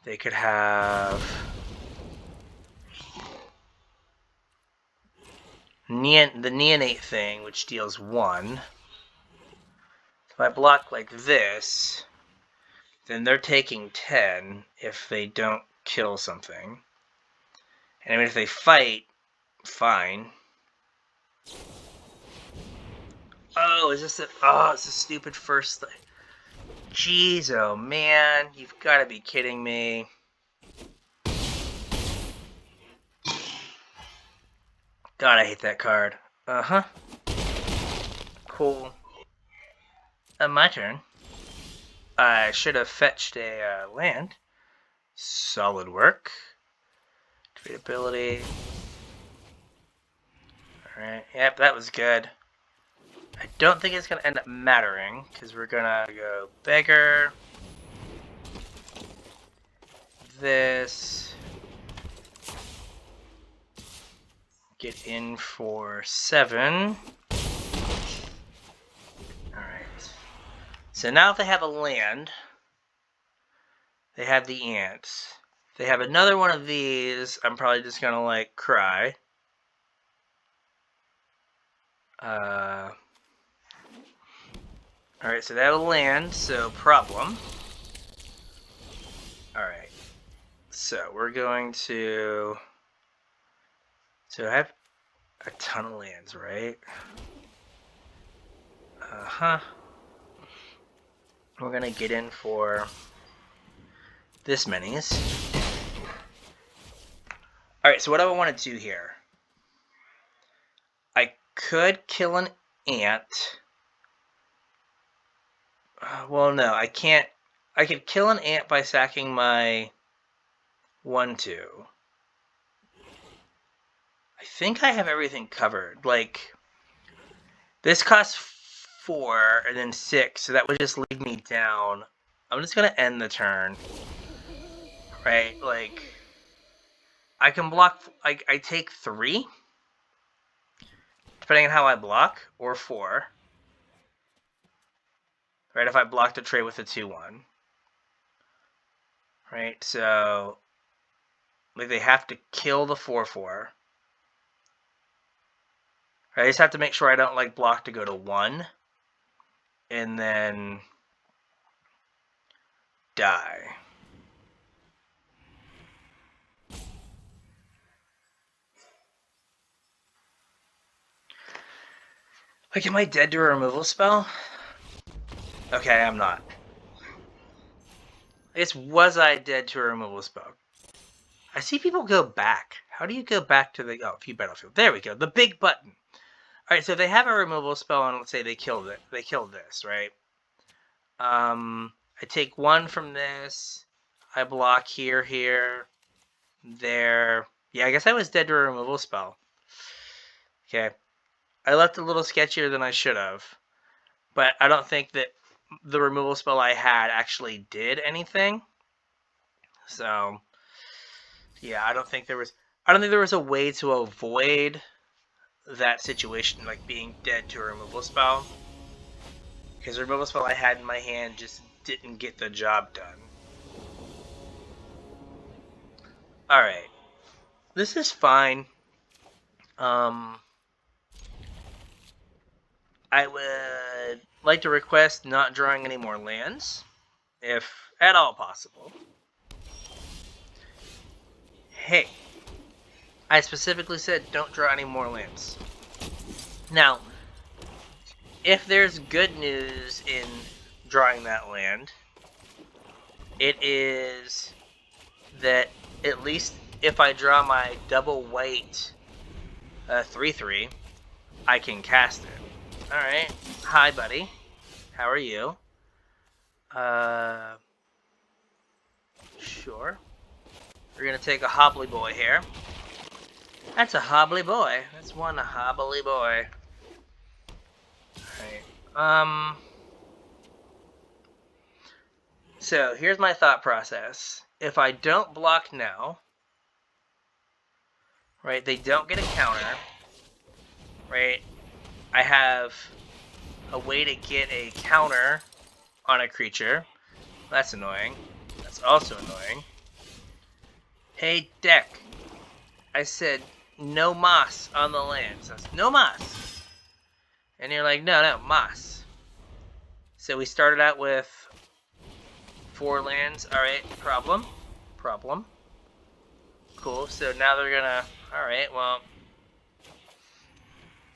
They could have the neonate thing, which deals 1. If I block like this, then they're taking 10 if they don't kill something. And I mean, if they fight, fine. Oh, is this it's a stupid first thing. Jeez, oh man, you've got to be kidding me. God, I hate that card. Uh-huh. Cool. My turn. I should have fetched a land. Solid work. Trade ability. Alright, yep, that was good. I don't think it's going to end up mattering, because we're going to go beggar. This. Get in for 7. Alright. So now if they have a land, they have the ants. If they have another one of these, I'm probably just going to, like, cry. Alright, so they have a land, so problem. Alright. So we're going to... So I have a ton of lands, right? Uh-huh. We're going to get in for this many's. Alright, so what do I want to do here? I could kill an ant. Well, no, I can't. I could kill an ant by sacking my 1/2. I think I have everything covered. Like, this costs 4 and then 6, so that would just leave me down. I'm just going to end the turn. Right? Like, I can block... I take 3, depending on how I block, or 4. Right, if I block the trade with a 2/1. Right, so... Like, they have to kill the 4/4. I just have to make sure I don't, like, block to go to 1. And then... die. Like, am I dead to a removal spell? Okay, I'm not. I guess, was I dead to a removal spell? I see people go back. How do you go back to the... Oh, view battlefield. There we go. The big button. Alright, so if they have a removal spell, and let's say they killed it. They killed this, right? I take 1 from this. I block here, there. Yeah, I guess I was dead to a removal spell. Okay. I left a little sketchier than I should have. But I don't think that the removal spell I had actually did anything. So, Yeah, I don't think there was a way to avoid that situation, like being dead to a removal spell. Because the removal spell I had in my hand just didn't get the job done. Alright. This is fine. I would like to request not drawing any more lands, if at all possible. Hey, I specifically said don't draw any more lands. Now, if there's good news in drawing that land, it is that at least if I draw my double white 3/3, I can cast it. Alright. Hi, buddy. How are you? Sure. We're gonna take a hobbly boy here. That's a hobbly boy. That's one hobbly boy. Alright. So, here's my thought process. If I don't block now, right, they don't get a counter, right? I have a way to get a counter on a creature. That's annoying. That's also annoying. Hey, deck. I said no moss on the land. So no moss. And you're like, no, moss. So we started out with 4 lands. Alright, problem. Cool. So now they're gonna... Alright, well...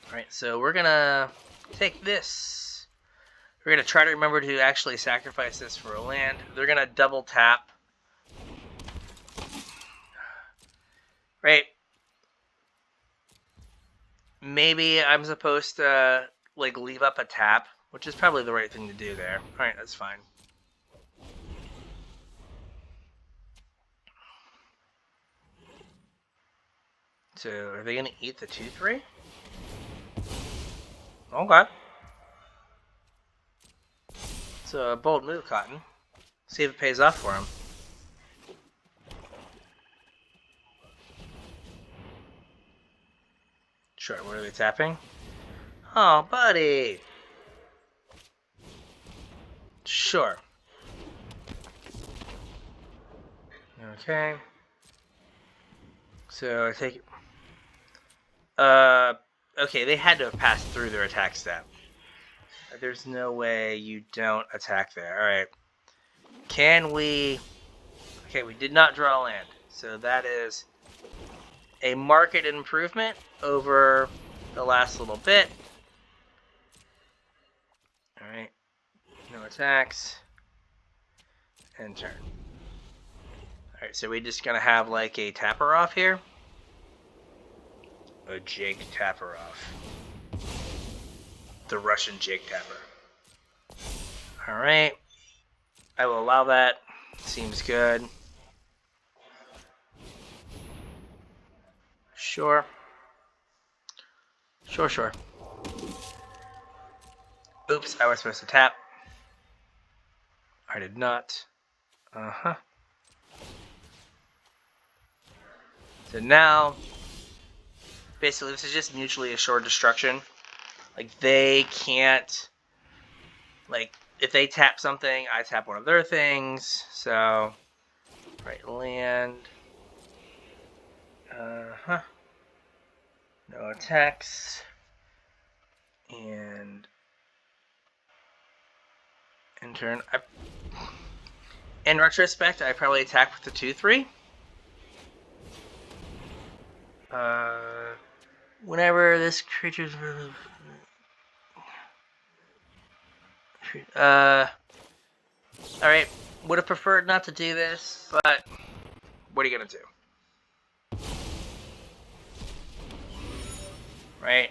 Alright, so we're gonna take this. We're gonna try to remember to actually sacrifice this for a land. They're gonna double tap. Right. Maybe I'm supposed to, like, leave up a tap, which is probably the right thing to do there. Alright, that's fine. So, are they gonna eat the 2/3? Okay. It's a bold move, Cotton. See if it pays off for him. Sure, what are they tapping? Oh, buddy! Sure. Okay. So, I take... Okay, they had to have passed through their attack step. There's no way you don't attack there. Alright. Can we... Okay, we did not draw land. So that is a market improvement over the last little bit. Alright. No attacks. And turn. Alright, so we're just gonna have like a tapper off here. A Jake tapper off. The Russian Jake tapper. Alright. I will allow that. Seems good. Sure. Sure. Oops, I was supposed to tap. I did not. Uh-huh. So now, basically this is just mutually assured destruction. Like, they can't, like, if they tap something, I tap one of their things. So, right, land. Uh-huh. No attacks. And in turn, in retrospect, I probably attack with the 2/3. Whenever this creature's... Alright, would have preferred not to do this, but what are you gonna do? Right?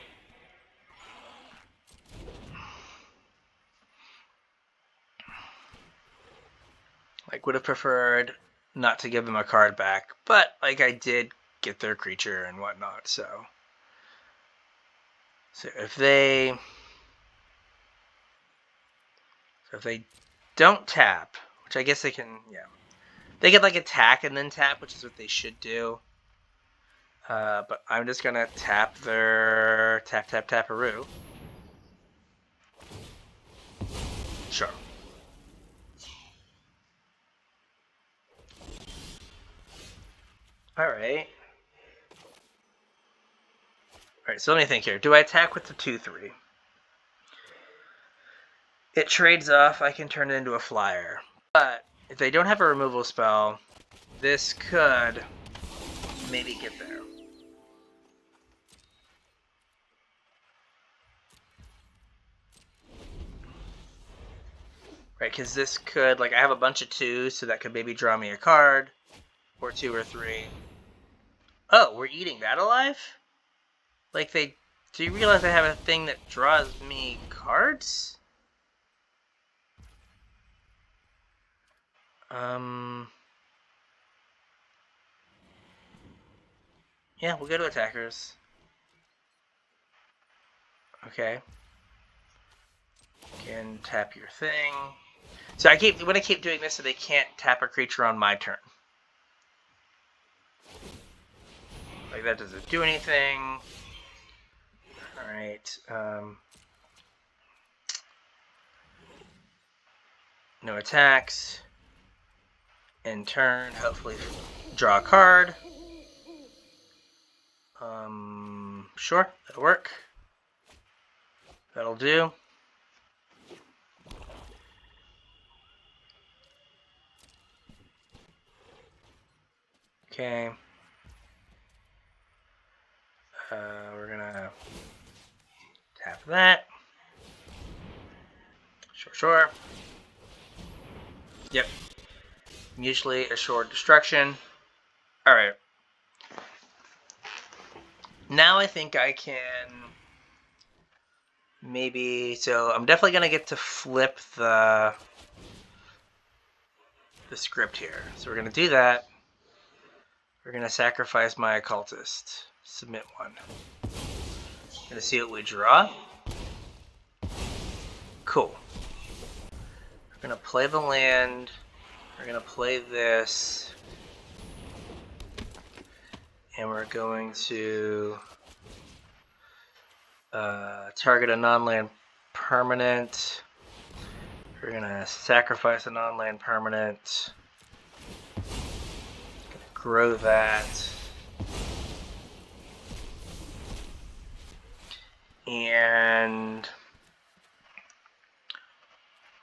Like, would have preferred not to give them a card back, but, like, I did get their creature and whatnot, so... So if they don't tap, which I guess they can, yeah. They could like attack and then tap, which is what they should do. But I'm just gonna tap their taparoo. Sure. Alright. Alright, so let me think here. Do I attack with the 2/3? It trades off, I can turn it into a flyer. But if they don't have a removal spell, this could maybe get there. Right, because this could, like, I have a bunch of 2s, so that could maybe draw me a card. Or 2 or 3. Oh, we're eating that alive? Like, do you realize I have a thing that draws me cards? Yeah, we'll go to attackers. Okay. Can tap your thing. So when I keep doing this, so they can't tap a creature on my turn. Like, that doesn't do anything. Alright, no attacks. In turn, hopefully draw a card. Sure, that'll work. That'll do. Okay. We're gonna tap that. Sure. Yep. Mutually assured destruction. Alright. Now I think I can maybe... So I'm definitely going to get to flip the script here. So we're going to do that. We're going to sacrifice my occultist. Submit 1. Going to see what we draw. Cool. We're going to play the land. We're going to play this. And we're going to target a non-land permanent. We're going to sacrifice a non-land permanent. Grow that. And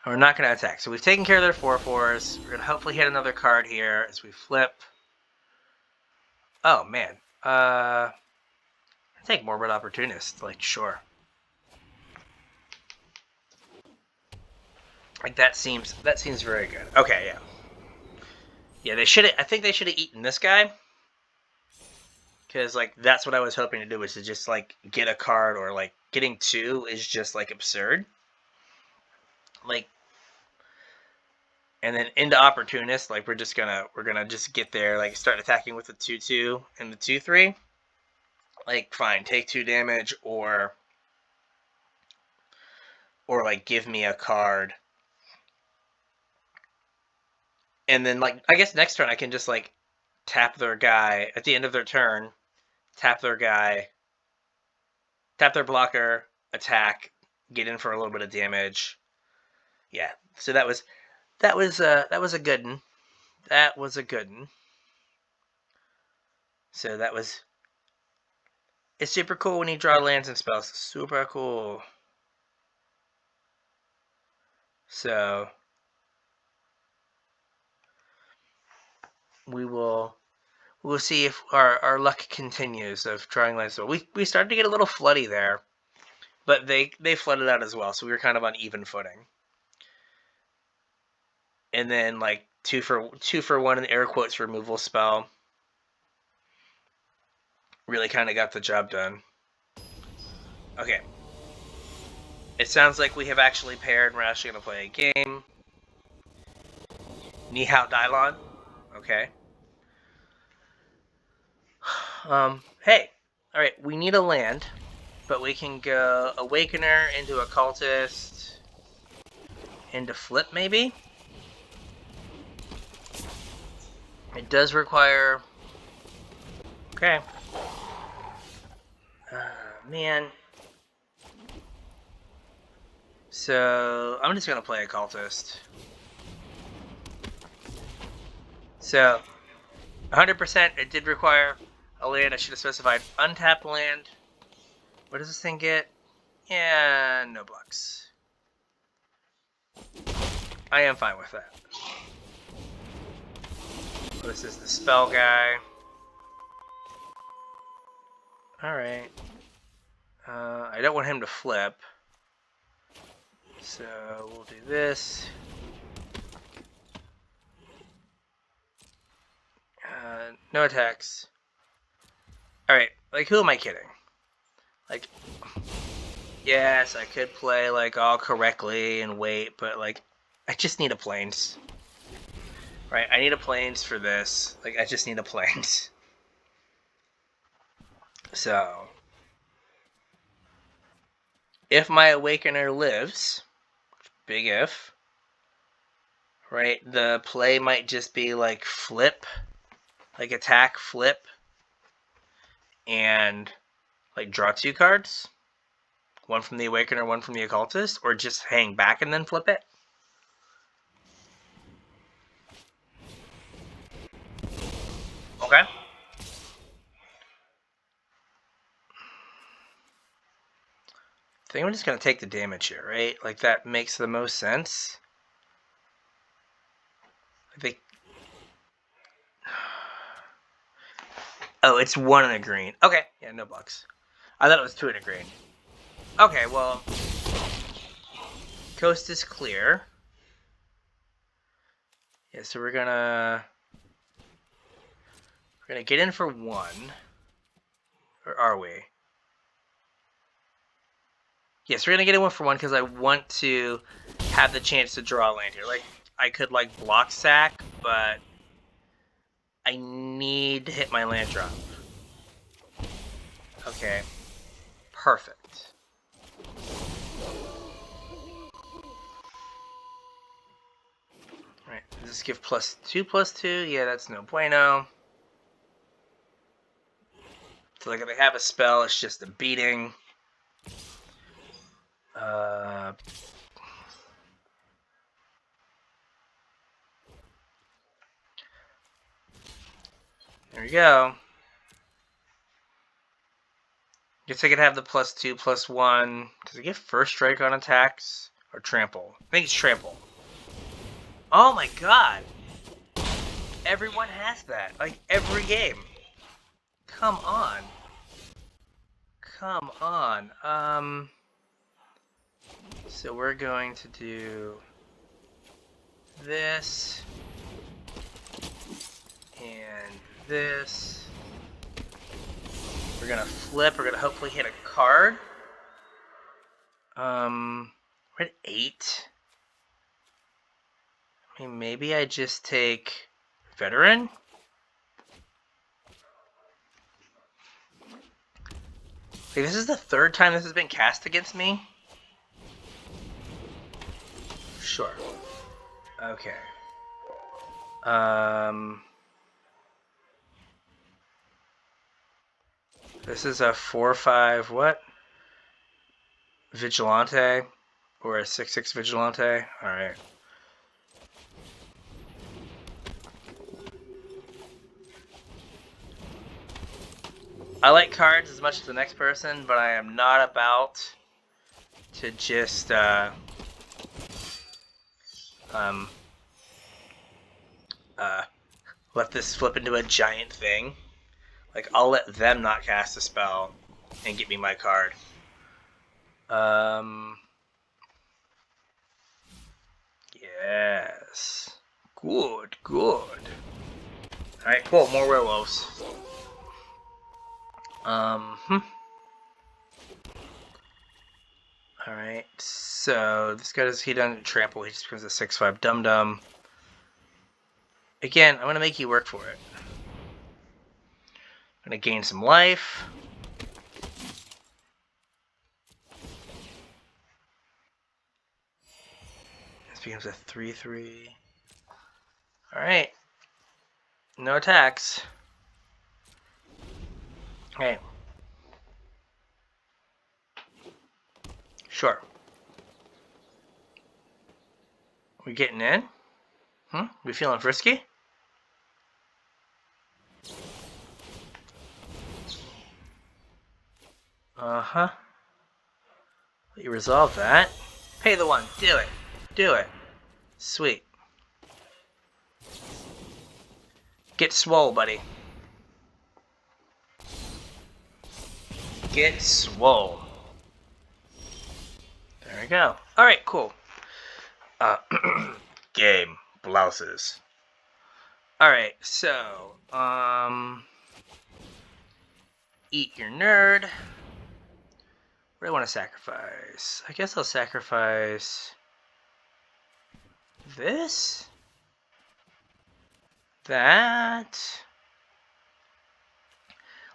we're not going to attack. So we've taken care of their 4/4s. We're going to hopefully hit another card here as we flip. Oh, man. I take Morbid Opportunist. Like, sure. Like, that seems very good. Okay, yeah. Yeah, I think they should have eaten this guy. Because, like, that's what I was hoping to do, was to just, like, get a card, or, like, getting 2 is just, like, absurd. Like, and then into Opportunist, like, we're gonna just get there, like, start attacking with the 2/2 and the 2/3. Like, fine, take 2 damage, or like, give me a card. And then, like, I guess next turn I can just, like, tap their guy at the end of their turn, tap their guy, tap their blocker, attack, get in for a little bit of damage. Yeah, so that was a good one. That was a good one. So that was... It's super cool when you draw lands and spells. Super cool. So we'll see if our luck continues of drawing lands. So we started to get a little floody there, but they flooded out as well, so we were kind of on even footing. And then, like, 2 for 1 in air quotes removal spell really kind of got the job done. Okay. It sounds like we have actually paired, and we're actually going to play a game. Ni hao Dylon. Okay. Hey. Alright, we need a land, but we can go Awakener into Occultist into Flip, maybe? It does require... Okay. Man. So, I'm just going to play a cultist. So, 100% it did require a land. I should have specified untapped land. What does this thing get? Yeah, no blocks. I am fine with that. This is the spell guy. Alright. I don't want him to flip. So we'll do this. No attacks. Alright, like who am I kidding? Like, yes, I could play like all correctly and wait, but like, I just need a plains. Right, I need a plains for this. Like, I just need a plains. So, if my Awakener lives, big if, right, the play might just be like flip, like attack, flip, and like draw 2 cards. One from the Awakener, one from the Occultist, or just hang back and then flip it. Okay. I think I'm just going to take the damage here, right? Like, that makes the most sense. I think... Oh, it's 1 in a green. Okay, yeah, no blocks. I thought it was 2 in a green. Okay, well... Coast is clear. Yeah, so we're gonna get in for 1. Or are we? Yes, we're gonna get in 1 for 1 because I want to have the chance to draw a land here. Like, I could, like, block sack, but I need to hit my land drop. Okay. Perfect. Alright, does this give +2/+2? Yeah, that's no bueno. So, like, if I have a spell, it's just a beating. There we go. Guess I could have the +2/+1. Does it give first strike on attacks? Or trample? I think it's trample. Oh my god! Everyone has that. Like, every game. Come on. Come on. So we're going to do this. And this. We're gonna flip. We're gonna hopefully hit a card. We're at 8. I mean, maybe I just take Veteran? Like, this is the 3rd time this has been cast against me? Sure. Okay. This is a 4/5 what? Vigilante? Or a 6/6 Vigilante? Alright. I like cards as much as the next person, but I am not about to just let this flip into a giant thing. Like, I'll let them not cast a spell and get me my card. Yes. Good, good. Alright, cool, more werewolves. Alright, so this guy he doesn't trample, he just becomes a 6/5 dum-dum. Again, I'm gonna make you work for it. I'm gonna gain some life. This becomes a 3/3. Alright. No attacks. Okay. Sure. We getting in? We feeling frisky? Uh-huh. You resolve that. Pay the one. Do it. Do it. Sweet. Get swole, buddy. Get swole. There we go. Alright, cool. Game. Blouses. Alright, so, eat your nerd. What do I want to sacrifice? I guess I'll sacrifice this. That.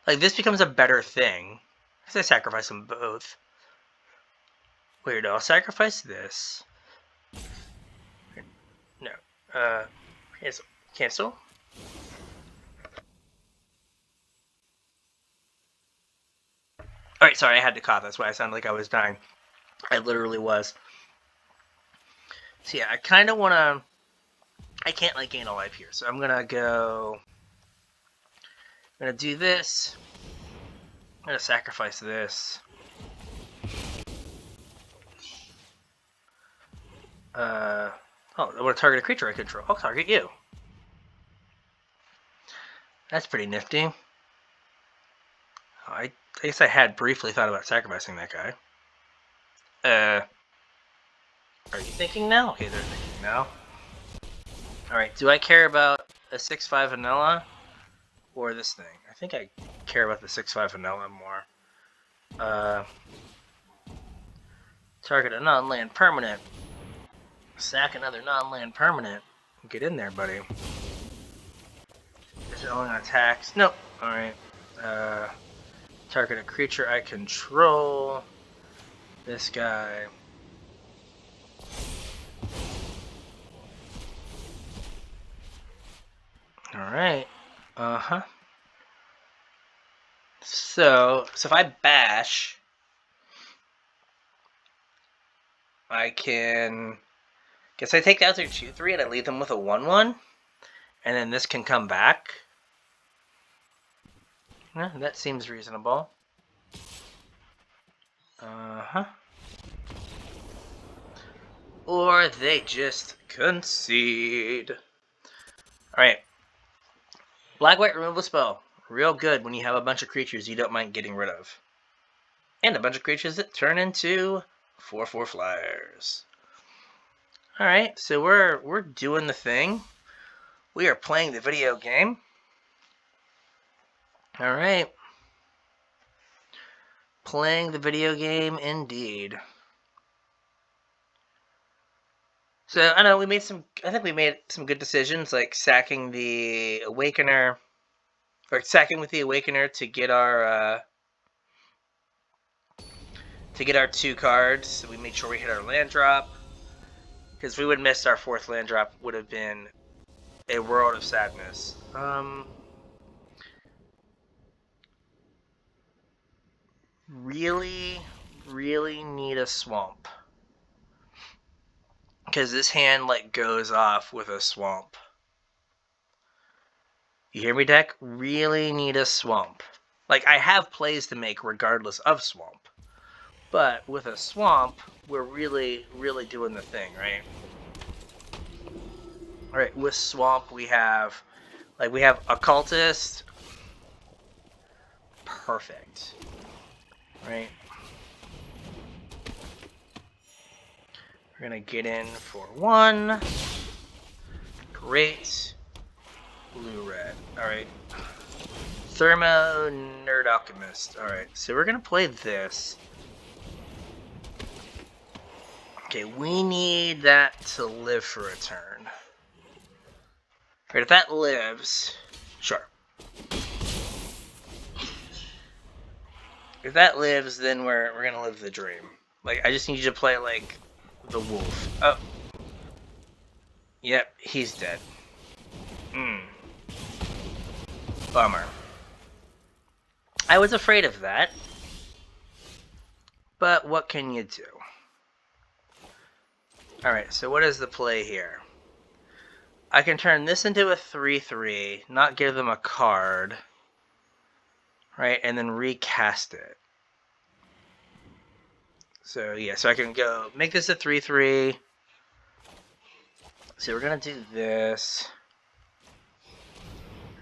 Like, this becomes a better thing. Because I sacrifice them both. Wait, no, I'll sacrifice this. No. Cancel. Cancel. Alright, sorry, I had to cough. That's why I sounded like I was dying. I literally was. So yeah, I kind of want to... I can't, like, gain a life here. So I'm going to go... I'm going to do this. I'm going to sacrifice this. Oh, I want to target a creature I control. I'll target you. That's pretty nifty. Oh, I guess I had briefly thought about sacrificing that guy. Are you thinking now? Okay, they're thinking now. Alright, do I care about a 6/5 vanilla or this thing? I think I care about the 6/5 vanilla more. Target a non-land permanent. Sack another non-land permanent. Get in there, buddy. Is it only on attacks? Nope. Alright. Target a creature I control. This guy. Alright. Uh-huh. So if I bash, I can... Guess I take out their 2/3 and I leave them with a 1/1. And then this can come back. Yeah, that seems reasonable. Uh-huh. Or they just concede. Alright. Black-white removal spell. Real good when you have a bunch of creatures you don't mind getting rid of. And a bunch of creatures that turn into 4/4 flyers. Alright, so we're doing the thing. We are playing the video game. Alright. Playing the video game indeed. So, I know, I think we made some good decisions, like sacking the Awakener, or sacking with the Awakener to get our 2 cards, so we made sure we hit our land drop. Because if we would have missed our 4th land drop, would have been a world of sadness. Really, really need a swamp. Because this hand, like, goes off with a swamp. You hear me, deck? Really need a swamp. Like, I have plays to make regardless of swamp. But with a swamp, we're really, really doing the thing, right? Alright, with swamp, we have Occultist. Perfect. Right? We're gonna get in for 1. Great. Blue-red. Alright. Thermo Nerd Alchemist. Alright, so we're gonna play this. Okay, we need that to live for a turn. Alright, if that lives... Sure. If that lives, then we're gonna live the dream. Like, I just need you to play, like, the wolf. Oh. Yep, he's dead. Bummer. I was afraid of that. But what can you do? Alright, so what is the play here? I can turn this into a 3/3, not give them a card, right, and then recast it. So yeah, so I can go make this a 3/3. So we're gonna do this.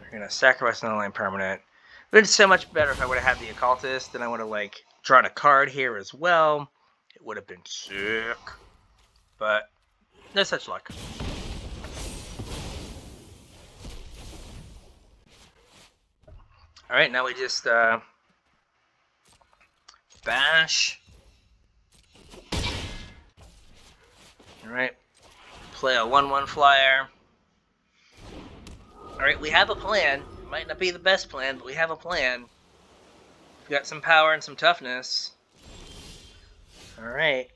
We're gonna sacrifice another land permanent. It would have been so much better if I would have had the occultist, and I would have like drawn a card here as well. It would have been sick, but no such luck. All right, now we just bash. All right, play a 1/1 flyer. All right, we have a plan. It might not be the best plan, but we have a plan. We've got some power and some toughness. All right,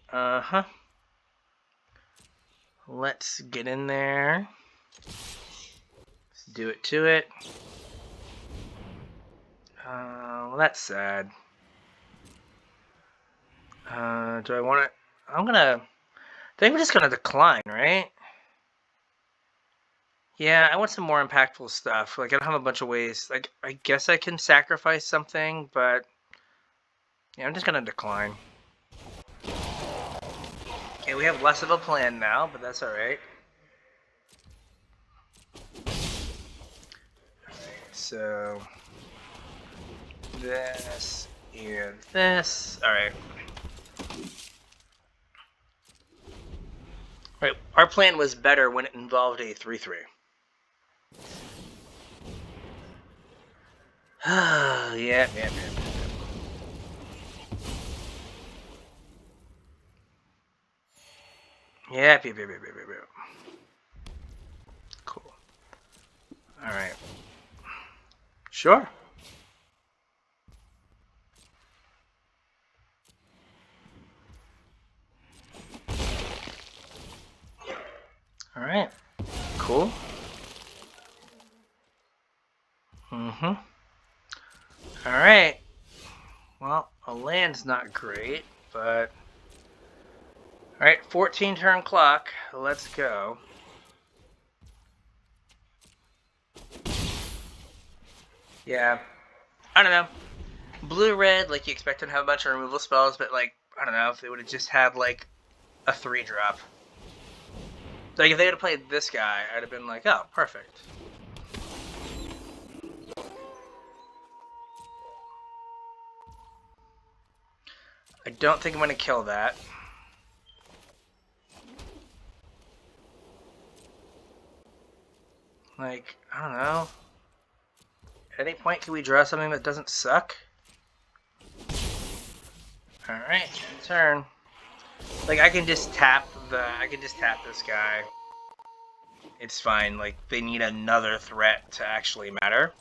let's get in there. Let's do it to it. Well, that's sad. Do I want it? I think I'm just gonna decline, right? Yeah, I want some more impactful stuff. Like, I don't have a bunch of ways. Like, I guess I can sacrifice something, but yeah, I'm just gonna decline. Okay, we have less of a plan now, but that's alright. Alright, so this and this. Alright. Right, our plan was better when it involved a 3/3. Yeah. Yep. Cool. Alright. Sure. Alright. Cool. Alright. Well, a land's not great, but... Alright, 14 turn clock. Let's go. Yeah. I don't know. Blue-red, like, you expect them to have a bunch of removal spells, but, like, I don't know, if they would have just had, like, a 3-drop. Like, if they would have played this guy, I'd have been like, oh, perfect. I don't think I'm going to kill that. Like, I don't know. At any point, can we draw something that doesn't suck? Alright, turn. Like, I can just tap this guy. It's fine. Like, they need another threat to actually matter.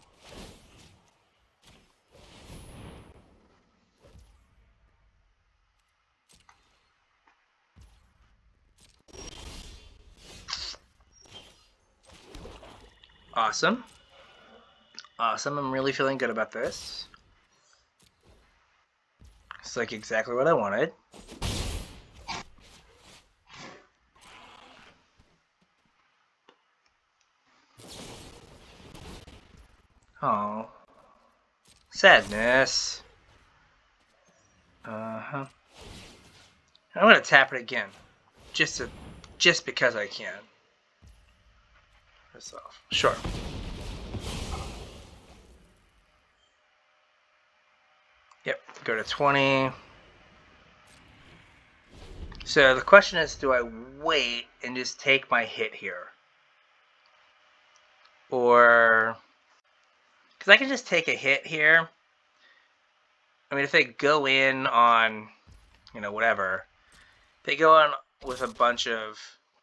Awesome. Awesome, I'm really feeling good about this. It's like exactly what I wanted. Oh. Sadness. I'm gonna tap it again. Just because I can. This off. Sure. Yep, go to 20. So the question is, do I wait and just take my hit here? Or... Because I can just take a hit here. I mean, if they go in on, you know, whatever. They go on with a bunch of...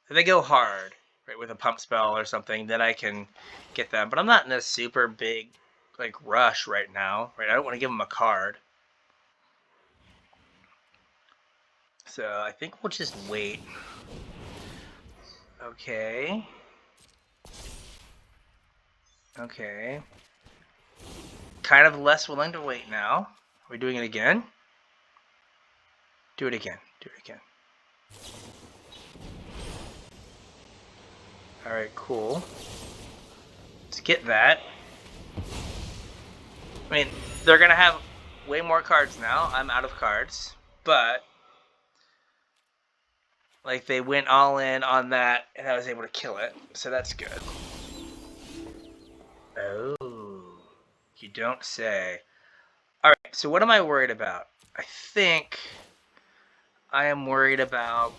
If they go hard, right, with a pump spell or something, then I can get them. But I'm not in a super big, like, rush right now, right? I don't want to give them a card. So I think we'll just wait. Okay. Okay. kind of less willing to wait now. Are we doing it again? Do it again. Do it again. Alright, cool. Let's get that. I mean, they're going to have way more cards now. I'm out of cards. But, like, they went all in on that, and I was able to kill it. So that's good. Oh, you don't say. Alright, so what am I worried about? I think I am worried about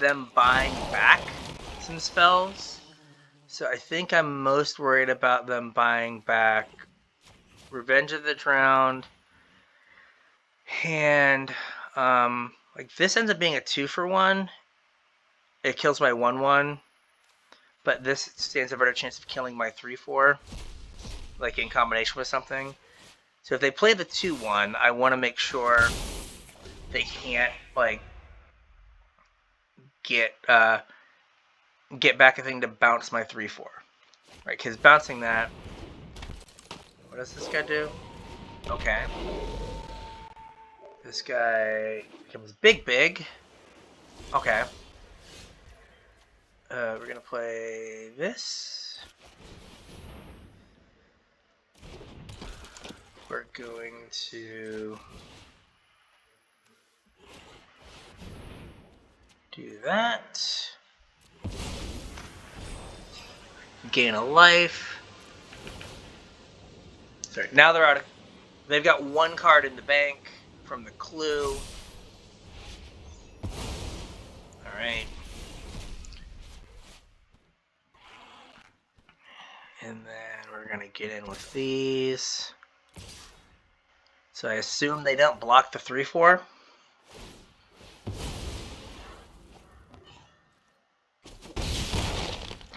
them buying back some spells. So I think I'm most worried about them buying back Revenge of the Drowned. And like this ends up being a 2-for-1. It kills my 1/1. But this stands a better chance of killing my 3/4. Like in combination with something. So if they play the 2/1, I want to make sure they can't like get back a thing to bounce my 3/4. Right, because bouncing that. What does this guy do? Okay. This guy becomes big. Okay. We're gonna play this. We're going to do that. Gain a life. Sorry, now they're out of... They've got one card in the bank from the clue. Alright. And then we're going to get in with these. So I assume they don't block the 3/4.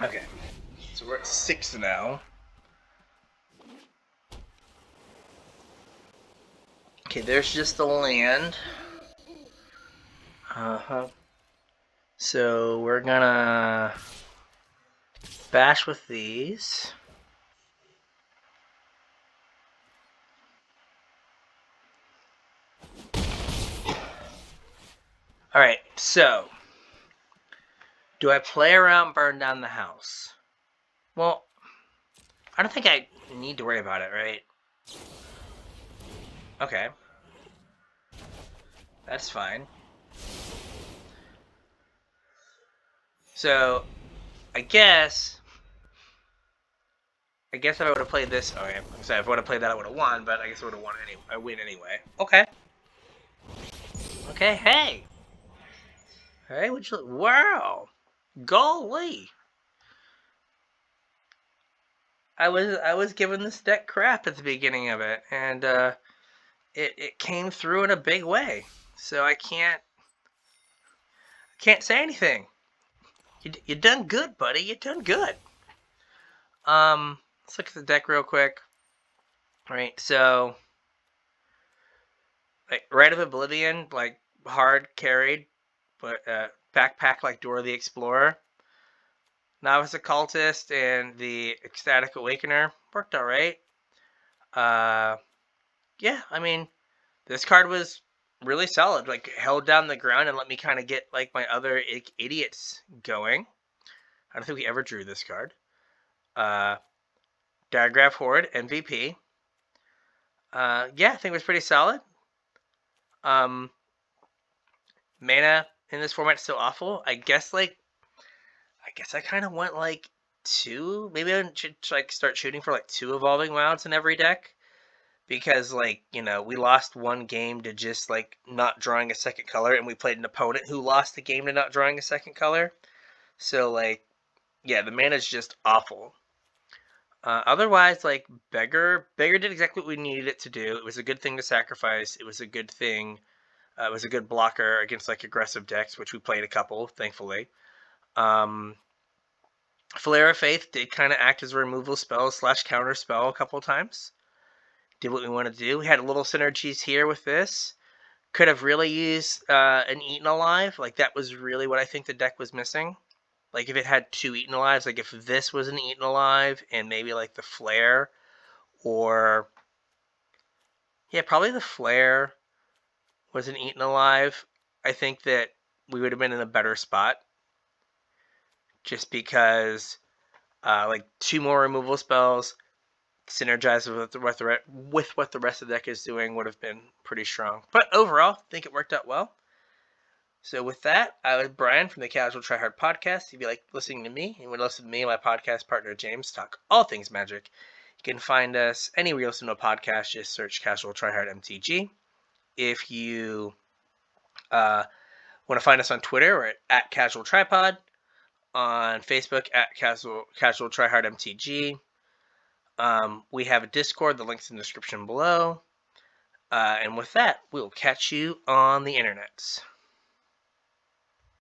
Okay. So we're at 6 now. Okay, there's just the land. So we're gonna bash with these. Alright, so do I play around Burn Down the House? Well, I don't think I need to worry about it, right? Okay. That's fine. So, I guess if I would have played this... Okay, I'm sorry, if I would have played that, I would have won, but I guess I would have won anyway. I win anyway. Okay. Okay, hey! Hey, would you... Wow! Golly! I was giving this deck crap at the beginning of it, and it came through in a big way. So I can't say anything. You done good, buddy. You done good. Let's look at the deck real quick. All right, so like Rite of Oblivion, like hard carried, but backpack like Dora the Explorer. Novice Occultist and the Ecstatic Awakener worked all right. Yeah, I mean, this card was really solid. Like held down the ground and let me kind of get like my other idiots going. I don't think we ever drew this card. Diagraph Horde, MVP. Yeah, I think it was pretty solid. Mana in this format is still awful. I guess I kind of went like 2. Maybe I should like start shooting for like 2 Evolving Wilds in every deck. Because like, you know, we lost one game to just like not drawing a second color, and we played an opponent who lost the game to not drawing a second color. So like, yeah, the mana's just awful. Otherwise, like Beggar did exactly what we needed it to do. It was a good thing to sacrifice. It was a good thing. It was a good blocker against like aggressive decks, which we played a couple, thankfully. Flare of Faith did kind of act as a removal spell / counter spell a couple times. Did what we want to do. We had a little synergies here with this. Could have really used an Eaten Alive. Like that was really what I think the deck was missing. Like if it had 2 Eaten Alives, like if this was an Eaten Alive and maybe like the Flare, or yeah, probably the Flare was an Eaten Alive, I think that we would have been in a better spot. Just because like 2 more removal spells synergized with what the rest of the deck is doing would have been pretty strong. But overall, I think it worked out well. So with that, I was Brian from the Casual Try Hard podcast. If you like listening to me, and would listen to me and my podcast partner James talk all things Magic, you can find us anywhere you listen to a podcast. Just search Casual Try Hard MTG. If you want to find us on Twitter, we're at Casual Tripod. On Facebook at Casual Try Hard MTG. We have a Discord. The link's in the description below. And with that, we'll catch you on the internets.